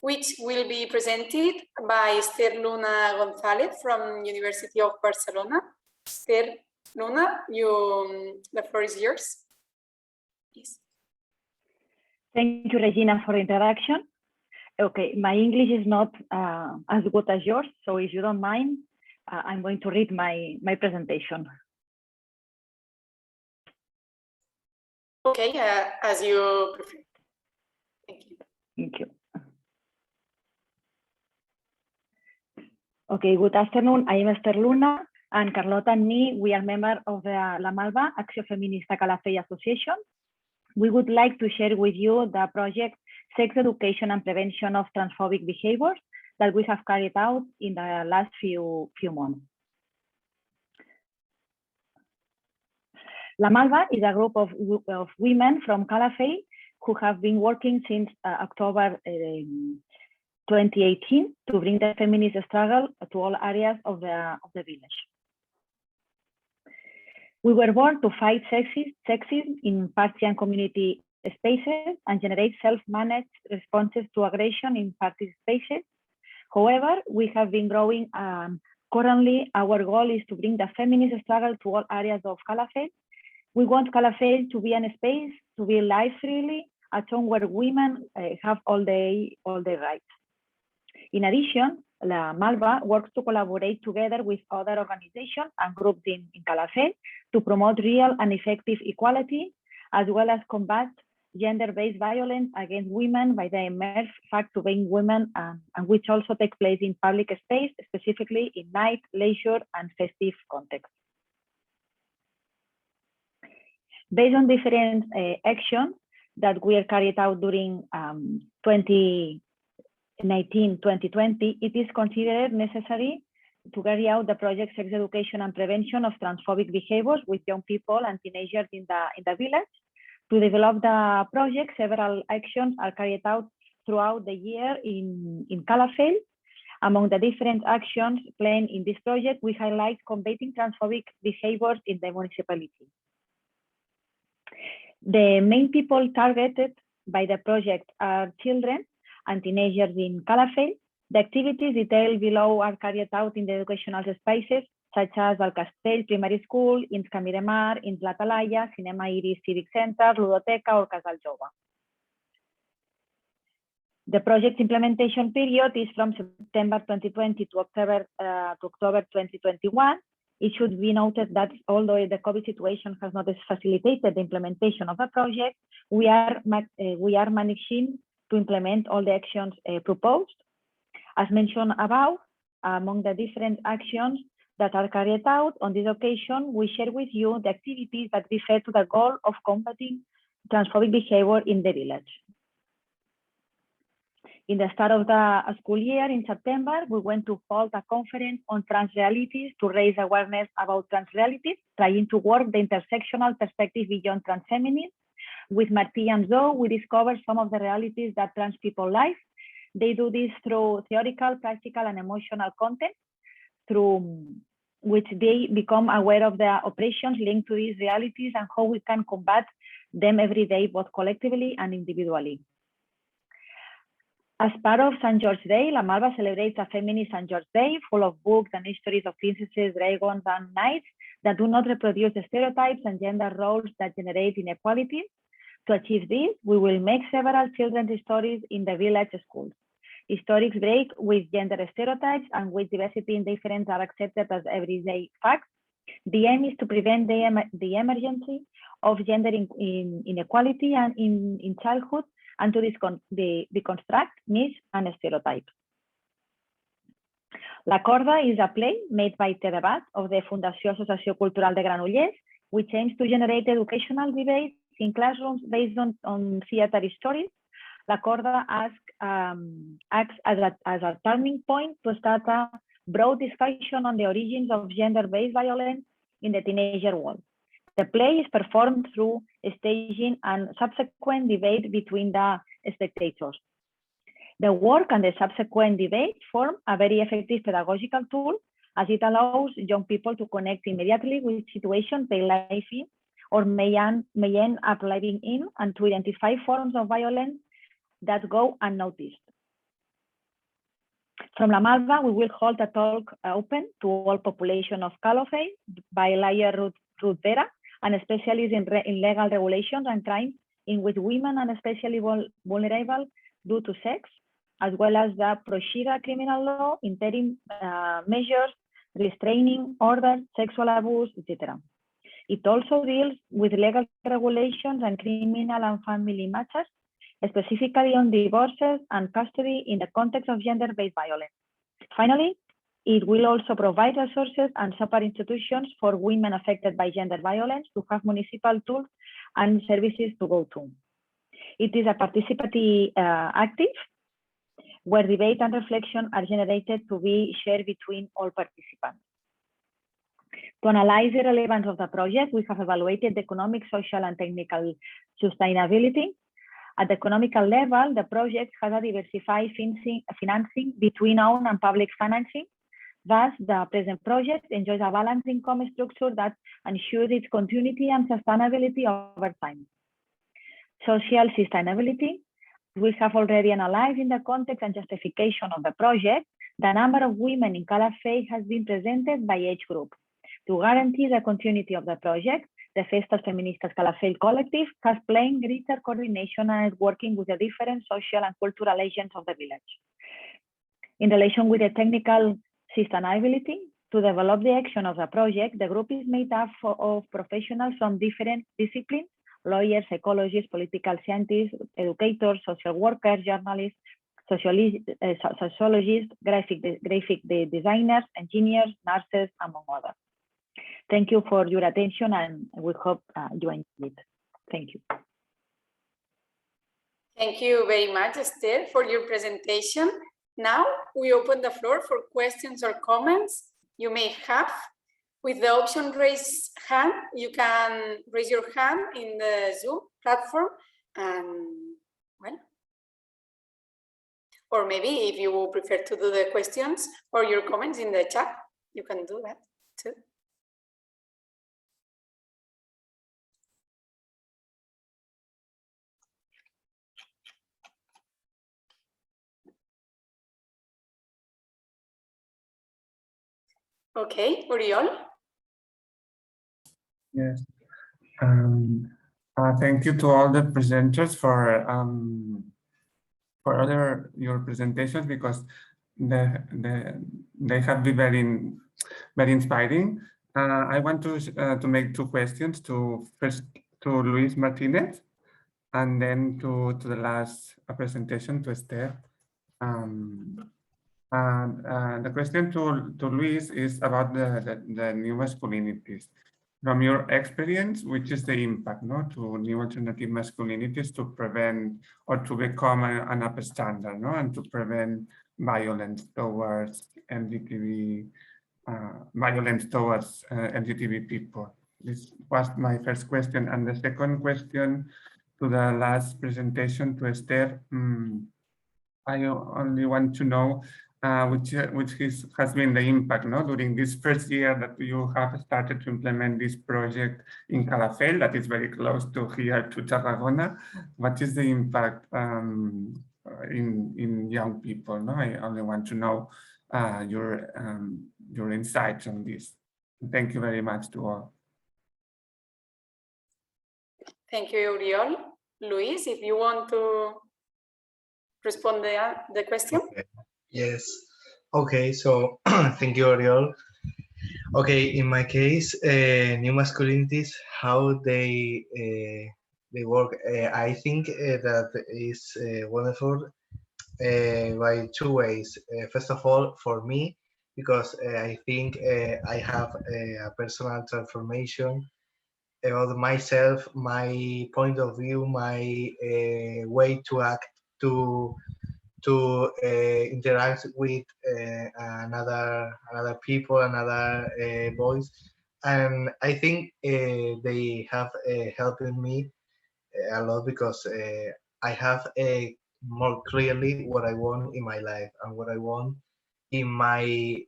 which will be presented by Esther Luna González from University of Barcelona. Esther Luna, the floor is yours. Yes. Thank you, Regina, for the introduction. Okay, my English is not as good as yours, so if you don't mind, I'm going to read my presentation. Okay, as you prefer. Thank you. Thank you. Okay, good afternoon. I am Esther Luna, and Carlota and me, we are members of the La Malva Acció Feminista Calafell Association. We would like to share with you the project Sex Education and Prevention of Transphobic Behaviors that we have carried out in the last few months. La Malva is a group of women from Calafell who have been working since October 2018 to bring the feminist struggle to all areas of the village. We were born to fight sexism in party and community spaces and generate self-managed responses to aggression in party spaces. However, we have been growing. Currently, our goal is to bring the feminist struggle to all areas of Calafell. We want Calafell to be a space to be live freely, a town where women have all the rights. In addition, La Malva works to collaborate together with other organizations and groups in Calafell to promote real and effective equality, as well as combat gender-based violence against women by the mere fact of being women, and which also take place in public space, specifically in night, leisure, and festive contexts. Based on different actions that we are carried out during 2019-2020, it is considered necessary to carry out the project Sex Education and Prevention of Transphobic Behaviors with young people and teenagers in the village. To develop the project, several actions are carried out throughout the year in Calafell. Among the different actions planned in this project, we highlight combating transphobic behaviors in the municipality. The main people targeted by the project are children and teenagers in Calafell. The activities detailed below are carried out in the educational spaces such as Al Castell Primary School, Ins Camí de Mar, Ins La Talaya, Cinema Iris Civic Center, Ludoteca, or Casal Jove. The project implementation period is from September 2020 to October 2021. It should be noted that although the COVID situation has not facilitated the implementation of the project, we are managing to implement all the actions proposed. As mentioned above, among the different actions that are carried out on this occasion, we share with you the activities that refer to the goal of combating transphobic behavior in the village. In the start of the school year in September, we went to hold a conference on trans realities to raise awareness about trans realities, trying to work the intersectional perspective beyond trans feminism. With Martí and Zoe, we discovered some of the realities that trans people live. They do this through theoretical, practical, and emotional content, through which they become aware of the oppressions linked to these realities and how we can combat them every day, both collectively and individually. As part of St. George's Day, La Malva celebrates a feminist St. George's Day full of books and histories of princesses, dragons, and knights that do not reproduce stereotypes and gender roles that generate inequality. To achieve this, we will make several children's stories in the village schools. Histories break with gender stereotypes and with diversity and difference are accepted as everyday facts. The aim is to prevent the emergence of gender inequality and in childhood, and to deconstruct myths and stereotypes. La Corda is a play made by Debat of the Fundació Associació Cultural de Granollers, which aims to generate educational debates in classrooms based on theater stories. La Corda acts as a turning point to start a broad discussion on the origins of gender-based violence in the teenager world. The play is performed through staging and subsequent debate between the spectators. The work and the subsequent debate form a very effective pedagogical tool, as it allows young people to connect immediately with situations they live in or may end up living in, and to identify forms of violence that go unnoticed. From La Malva, we will hold a talk open to all population of Calafell by Laia Rovira, and a specialist in legal regulations and crimes in which women are especially vulnerable due to sex. as well as the Proshida criminal law, interim measures, restraining orders, sexual abuse, etc. It also deals with legal regulations and criminal and family matters, specifically on divorces and custody in the context of gender-based violence. Finally, it will also provide resources and support institutions for women affected by gender violence to have municipal tools and services to go to. It is a participative active where debate and reflection are generated to be shared between all participants. To analyze the relevance of the project, we have evaluated the economic, social, and technical sustainability. At the economical level, the project has a diversified financing between own and public financing. Thus, the present project enjoys a balanced income structure that ensures its continuity and sustainability over time. Social sustainability. We have already analyzed in the context and justification of the project, the number of women in Calafell has been presented by age group. To guarantee the continuity of the project, the Festas Feministas Calafell collective has played greater coordination and is working with the different social and cultural agents of the village. In relation with the technical sustainability, to develop the action of the project, the group is made up of professionals from different disciplines: lawyers, psychologists, political scientists, educators, social workers, journalists, sociologists, graphic designers, engineers, nurses, among others. Thank you for your attention, and we hope you enjoyed it. Thank you. Thank you very much, Esther, for your presentation. Now we open the floor for questions or comments you may have. With the option raise hand, you can raise your hand in the Zoom platform, and well, or maybe if you prefer to do the questions or your comments in the chat, you can do that too. Okay, Oriol. Yes. Thank you to all the presenters for your presentations, because they have been very inspiring. I want to make two questions. First to Luis Martinez, and then to the last presentation to Esther. The question to Luis is about the new masculinities. From your experience, which is the impact to new alternative masculinities to prevent or to become an upstander, and to prevent violence towards LGBTI, LGBTI people? This was my first question. And the second question to the last presentation to Esther, I only want to know which has been the impact during this first year that you have started to implement this project in Calafell, that is very close to here to Tarragona. What is the impact in young people? I only want to know your insights on this. Thank you very much to all. Thank you, Oriol. Luis, if you want to respond to the question. Okay. Yes. Okay, so thank you, Oriol. Okay, in my case, new masculinities, how they work, I think that is wonderful by two ways. First of all, for me, because I think I have a personal transformation about myself, my point of view, my way to act, to interact with another people, another boys, and I think they have helped me a lot, because I have more clearly what I want in my life and what I want in my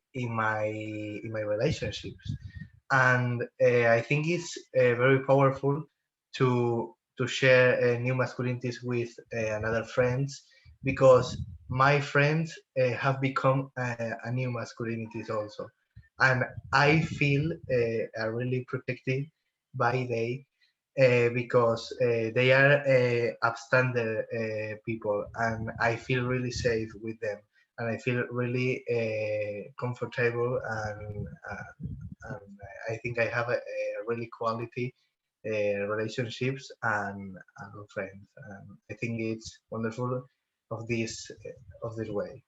relationships, and I think it's very powerful to share new masculinities with another friends, because my friends have become a new masculinities also, and I feel really protected by they, because they are Upstander people, and I feel really safe with them, and I feel really comfortable, and I think I have a really quality relationships and friends. I think it's wonderful of this way.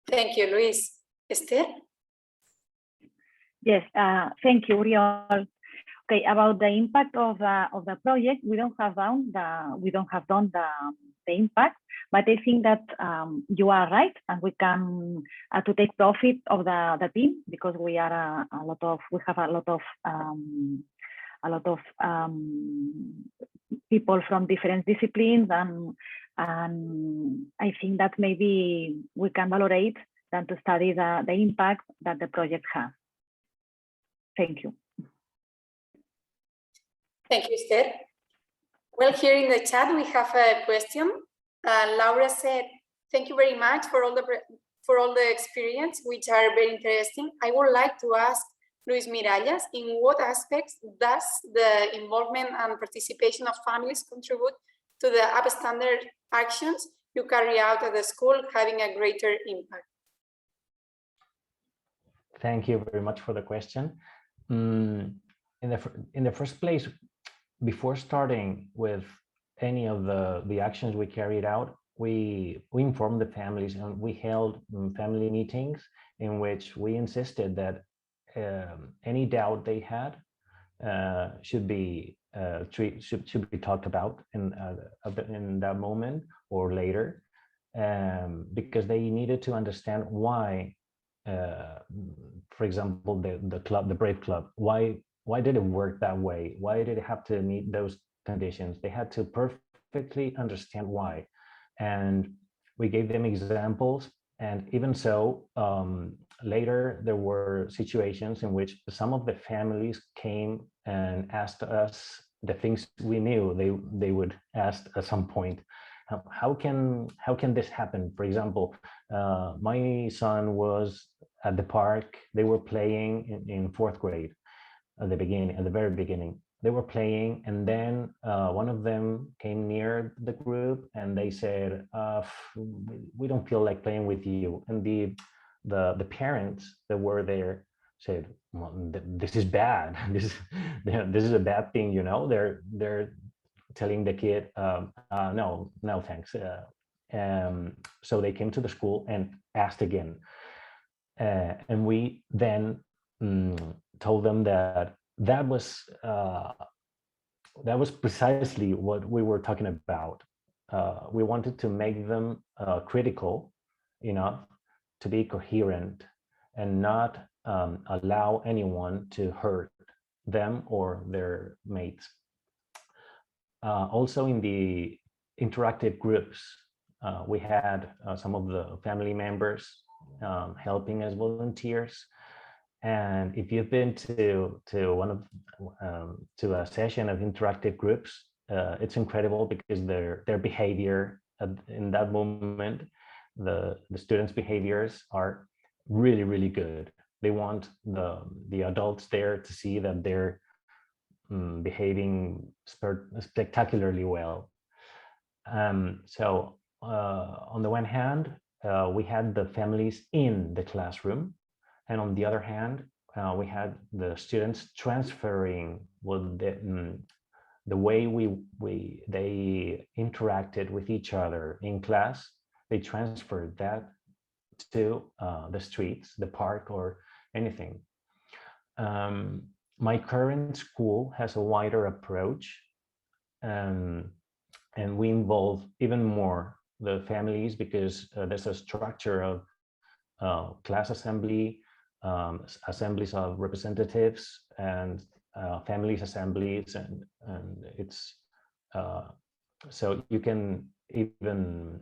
Thank you, Luis. Esther? Yes, thank you, Uriol. Okay, about the impact of the project, we don't have done the impact, but I think that you are right, and we can to take profit of the team, because we are we have a lot of people from different disciplines, and I think that maybe we can valorate than to study the impact that the project has. Thank you. Thank you, Esther. Well, here in the chat, we have a question. Laura said, thank you very much for all the experience, which are very interesting. I would like to ask Luis Miralles, in what aspects does the involvement and participation of families contribute to the Upstander actions you carry out at the school having a greater impact? Thank you very much for the question. In the first place, before starting with any of the actions we carried out, we informed the families, and we held family meetings in which we insisted that any doubt they had should be talked about in that moment or later, because they needed to understand why, for example, the Brave Club, why did it work that way? Why did it have to meet those conditions? They had to perfectly understand why. And we gave them examples. And even so, later there were situations in which some of the families came and asked us the things we knew they would ask at some point. How can this happen? For example, my son was at the park. They were playing in 4th grade. At the very beginning, they were playing, and then one of them came near the group and they said, we don't feel like playing with you. And the parents that were there said, well, this is bad. This is a bad thing, you know. They're telling the kid, no thanks. So they came to the school and asked again, and we then told them that was precisely what we were talking about. We wanted to make them critical enough to be coherent and not allow anyone to hurt them or their mates. Also, in the interactive groups, we had some of the family members helping as volunteers. And if you've been to a session of interactive groups, it's incredible, because their behavior in that moment, the students' behaviors are really, really good. They want the adults there to see that they're behaving spectacularly well. So on the one hand, we had the families in the classroom. And on the other hand, we had the students transferring the way they interacted with each other in class. They transferred that to the streets, the park, or anything. My current school has a wider approach, and we involve even more the families, because there's a structure of class assembly, assemblies of representatives, and families assemblies, and it's so you can even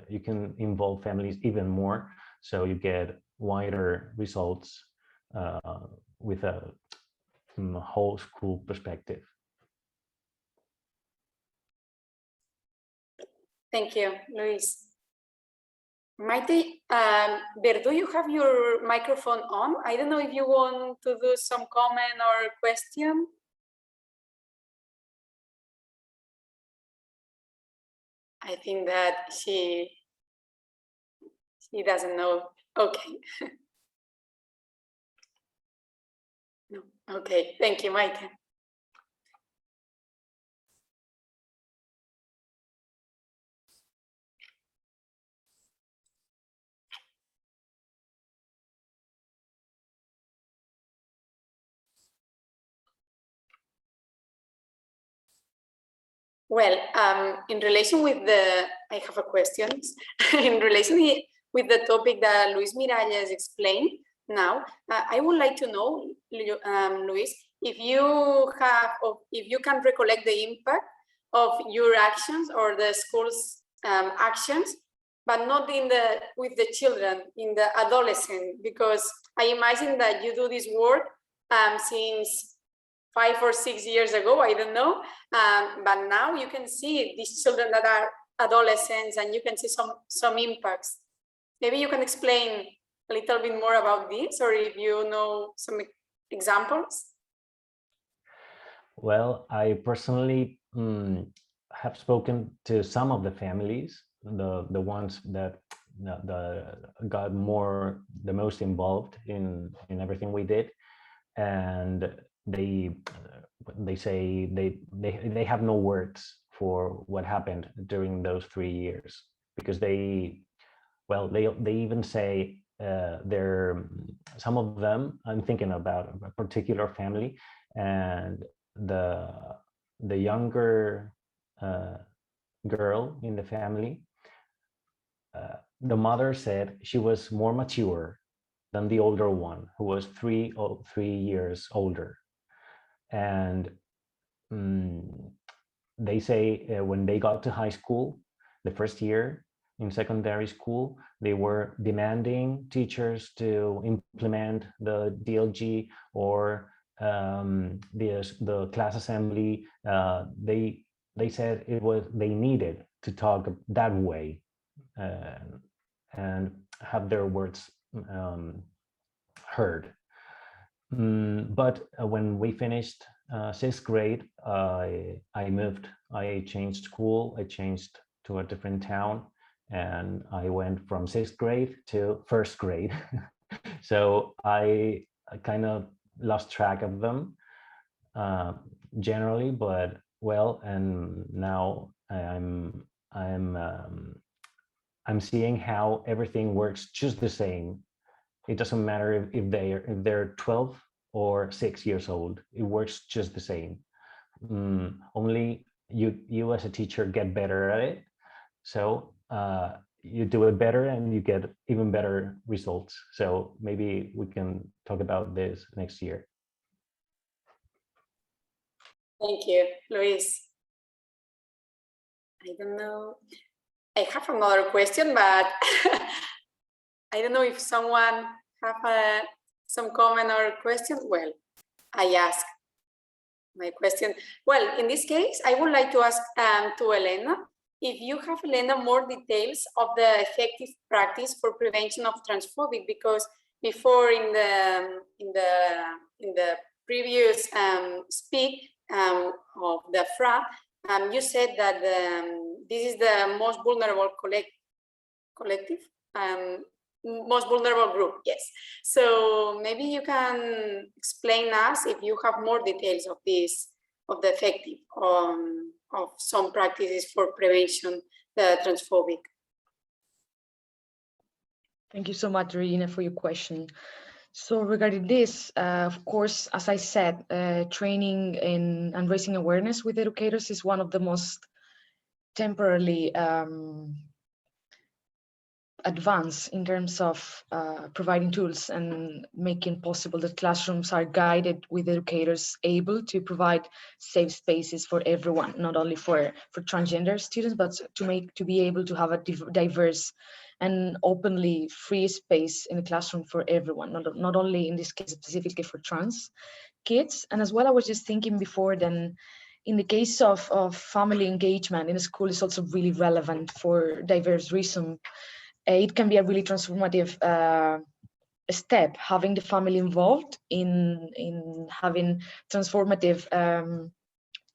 you can involve families even more, so you get wider results with a whole school perspective. Thank you, Luis. Maite, Verdu, you have your microphone on. I don't know if you want to do some comment or question. I think that she doesn't know. Okay. No. Okay, thank you, Maite. Well, in relation with the, I have a question. In relation with the topic that Luis Miralles explained now, I would like to know, Luis, if you can recollect the impact of your actions or the school's actions, but not with the children, in the adolescent, because I imagine that you do this work since 5 or 6 years ago, I don't know, but now you can see these children that are adolescents and you can see some impacts. Maybe you can explain a little bit more about this, or if you know some examples. Well, I personally have spoken to some of the families, the ones that got the most involved in everything we did, and they say they have no words for what happened during those 3 years, because they even say some of them, I'm thinking about a particular family, and the younger girl in the family, the mother said she was more mature than the older one, who was 3 years older. And they say when they got to high school, the first year in secondary school, they were demanding teachers to implement the DLG or the class assembly. They said they needed to talk that way and have their words heard. But when we finished 6th grade, I moved. I changed school. I changed to a different town, and I went from 6th grade to 1st grade. So I kind of lost track of them generally, but well, and now I'm seeing how everything works just the same. It doesn't matter if they're 12 or 6 years old. It works just the same. Only you as a teacher get better at it. So you do it better and you get even better results. So maybe we can talk about this next year. Thank you, Luis. I don't know. I have another question, but I don't know if someone have some comment or question. Well, I ask my question. Well, in this case, I would like to ask to Elena, if you have, Elena, more details of the effective practice for prevention of transphobic, because before in the previous speak of the FRA, you said that this is the most vulnerable collective, most vulnerable group, yes. So maybe you can explain us if you have more details of this, of the effective of some practices for prevention the transphobic. Thank you so much, Regina, for your question. So regarding this, of course, as I said, training and raising awareness with educators is one of the most temporarily advanced in terms of providing tools and making possible that classrooms are guided with educators able to provide safe spaces for everyone, not only for transgender students, but to be able to have a diverse and openly free space in the classroom for everyone, not only in this case specifically for trans kids. And as well, I was just thinking before, then in the case of family engagement in a school is also really relevant for diverse reasons. it can be a really transformative step, having the family involved in having transformative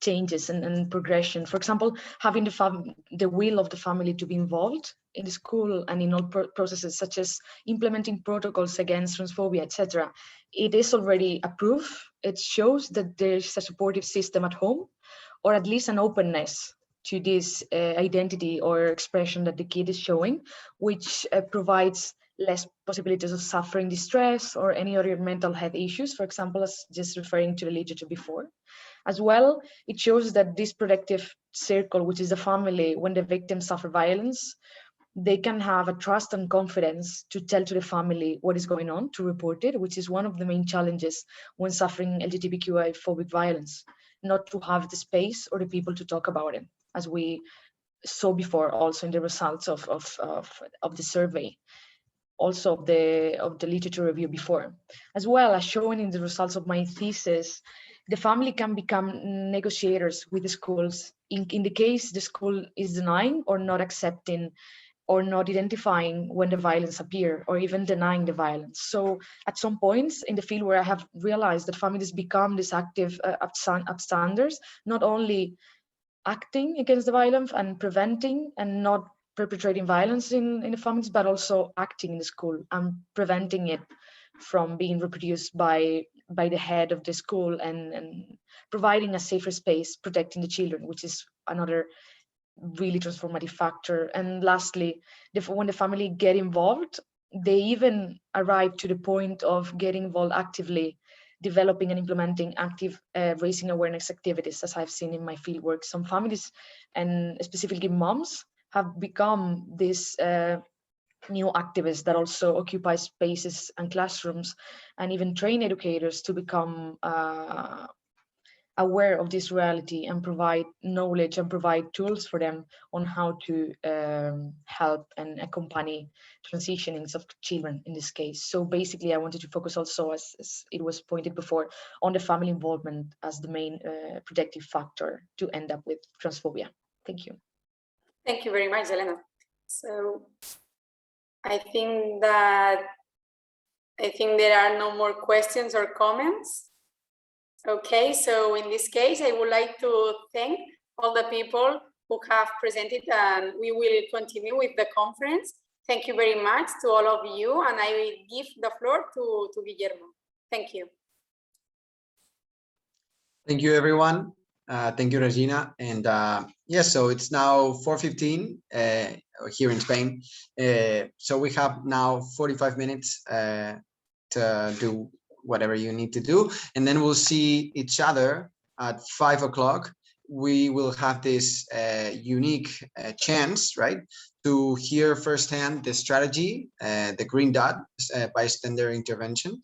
changes and progression. For example, having the will of the family to be involved in the school and in all processes such as implementing protocols against transphobia, etc. It is already a proof. It shows that there's a supportive system at home, or at least an openness to this identity or expression that the kid is showing, which provides less possibilities of suffering distress or any other mental health issues, for example, as just referring to the literature before. As well, it shows that this protective circle, which is the family, when the victims suffer violence, they can have a trust and confidence to tell to the family what is going on, to report it, which is one of the main challenges when suffering LGBTQI phobic violence, not to have the space or the people to talk about it, as we saw before also in the results of the survey, also of the literature review before. As well as showing in the results of my thesis, the family can become negotiators with the schools in the case the school is denying or not accepting or not identifying when the violence appear, or even denying the violence. So at some points in the field where I have realized that families become these active upstanders, not only acting against the violence and preventing and not perpetrating violence in the families, but also acting in the school and preventing it from being reproduced by the head of the school, and providing a safer space, protecting the children, which is another really transformative factor. And lastly, when the family get involved, they even arrive to the point of getting involved actively, developing and implementing active raising awareness activities, as I've seen in my fieldwork. Some families, and specifically moms, have become these new activists that also occupy spaces and classrooms, and even train educators to become aware of this reality and provide knowledge and provide tools for them on how to help and accompany transitionings of children in this case. So basically, I wanted to focus also, as it was pointed before, on the family involvement as the main protective factor to end up with transphobia. Thank you. Thank you very much, Elena. So I think there are no more questions or comments. Okay, so in this case, I would like to thank all the people who have presented, and we will continue with the conference. Thank you very much to all of you, and I will give the floor to Guillermo. Thank you. Thank you, everyone. Thank you, Regina. And yes, so it's now 4:15 here in Spain. So we have now 45 minutes to do whatever you need to do, and then we'll see each other at 5 o'clock. We will have this unique chance, right, to hear firsthand the strategy, the Green Dot bystander intervention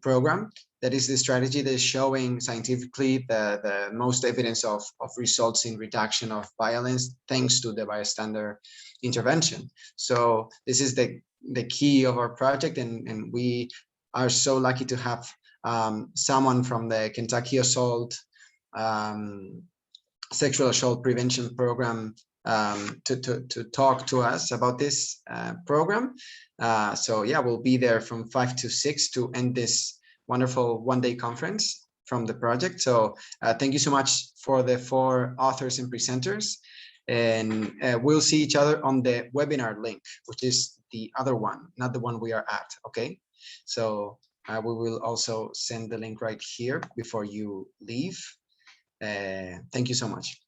program. That is the strategy that is showing scientifically the most evidence of results in reduction of violence thanks to the bystander intervention. So this is the key of our project, and we are so lucky to have someone from the Kentucky Assault Sexual Assault Prevention Program to talk to us about this program. So yeah, we'll be there from 5 to 6 to end this wonderful one-day conference from the project. So thank you so much for the 4 authors and presenters, and we'll see each other on the webinar link, which is the other one, not the one we are at. Okay, so we will also send the link right here before you leave. Thank you so much.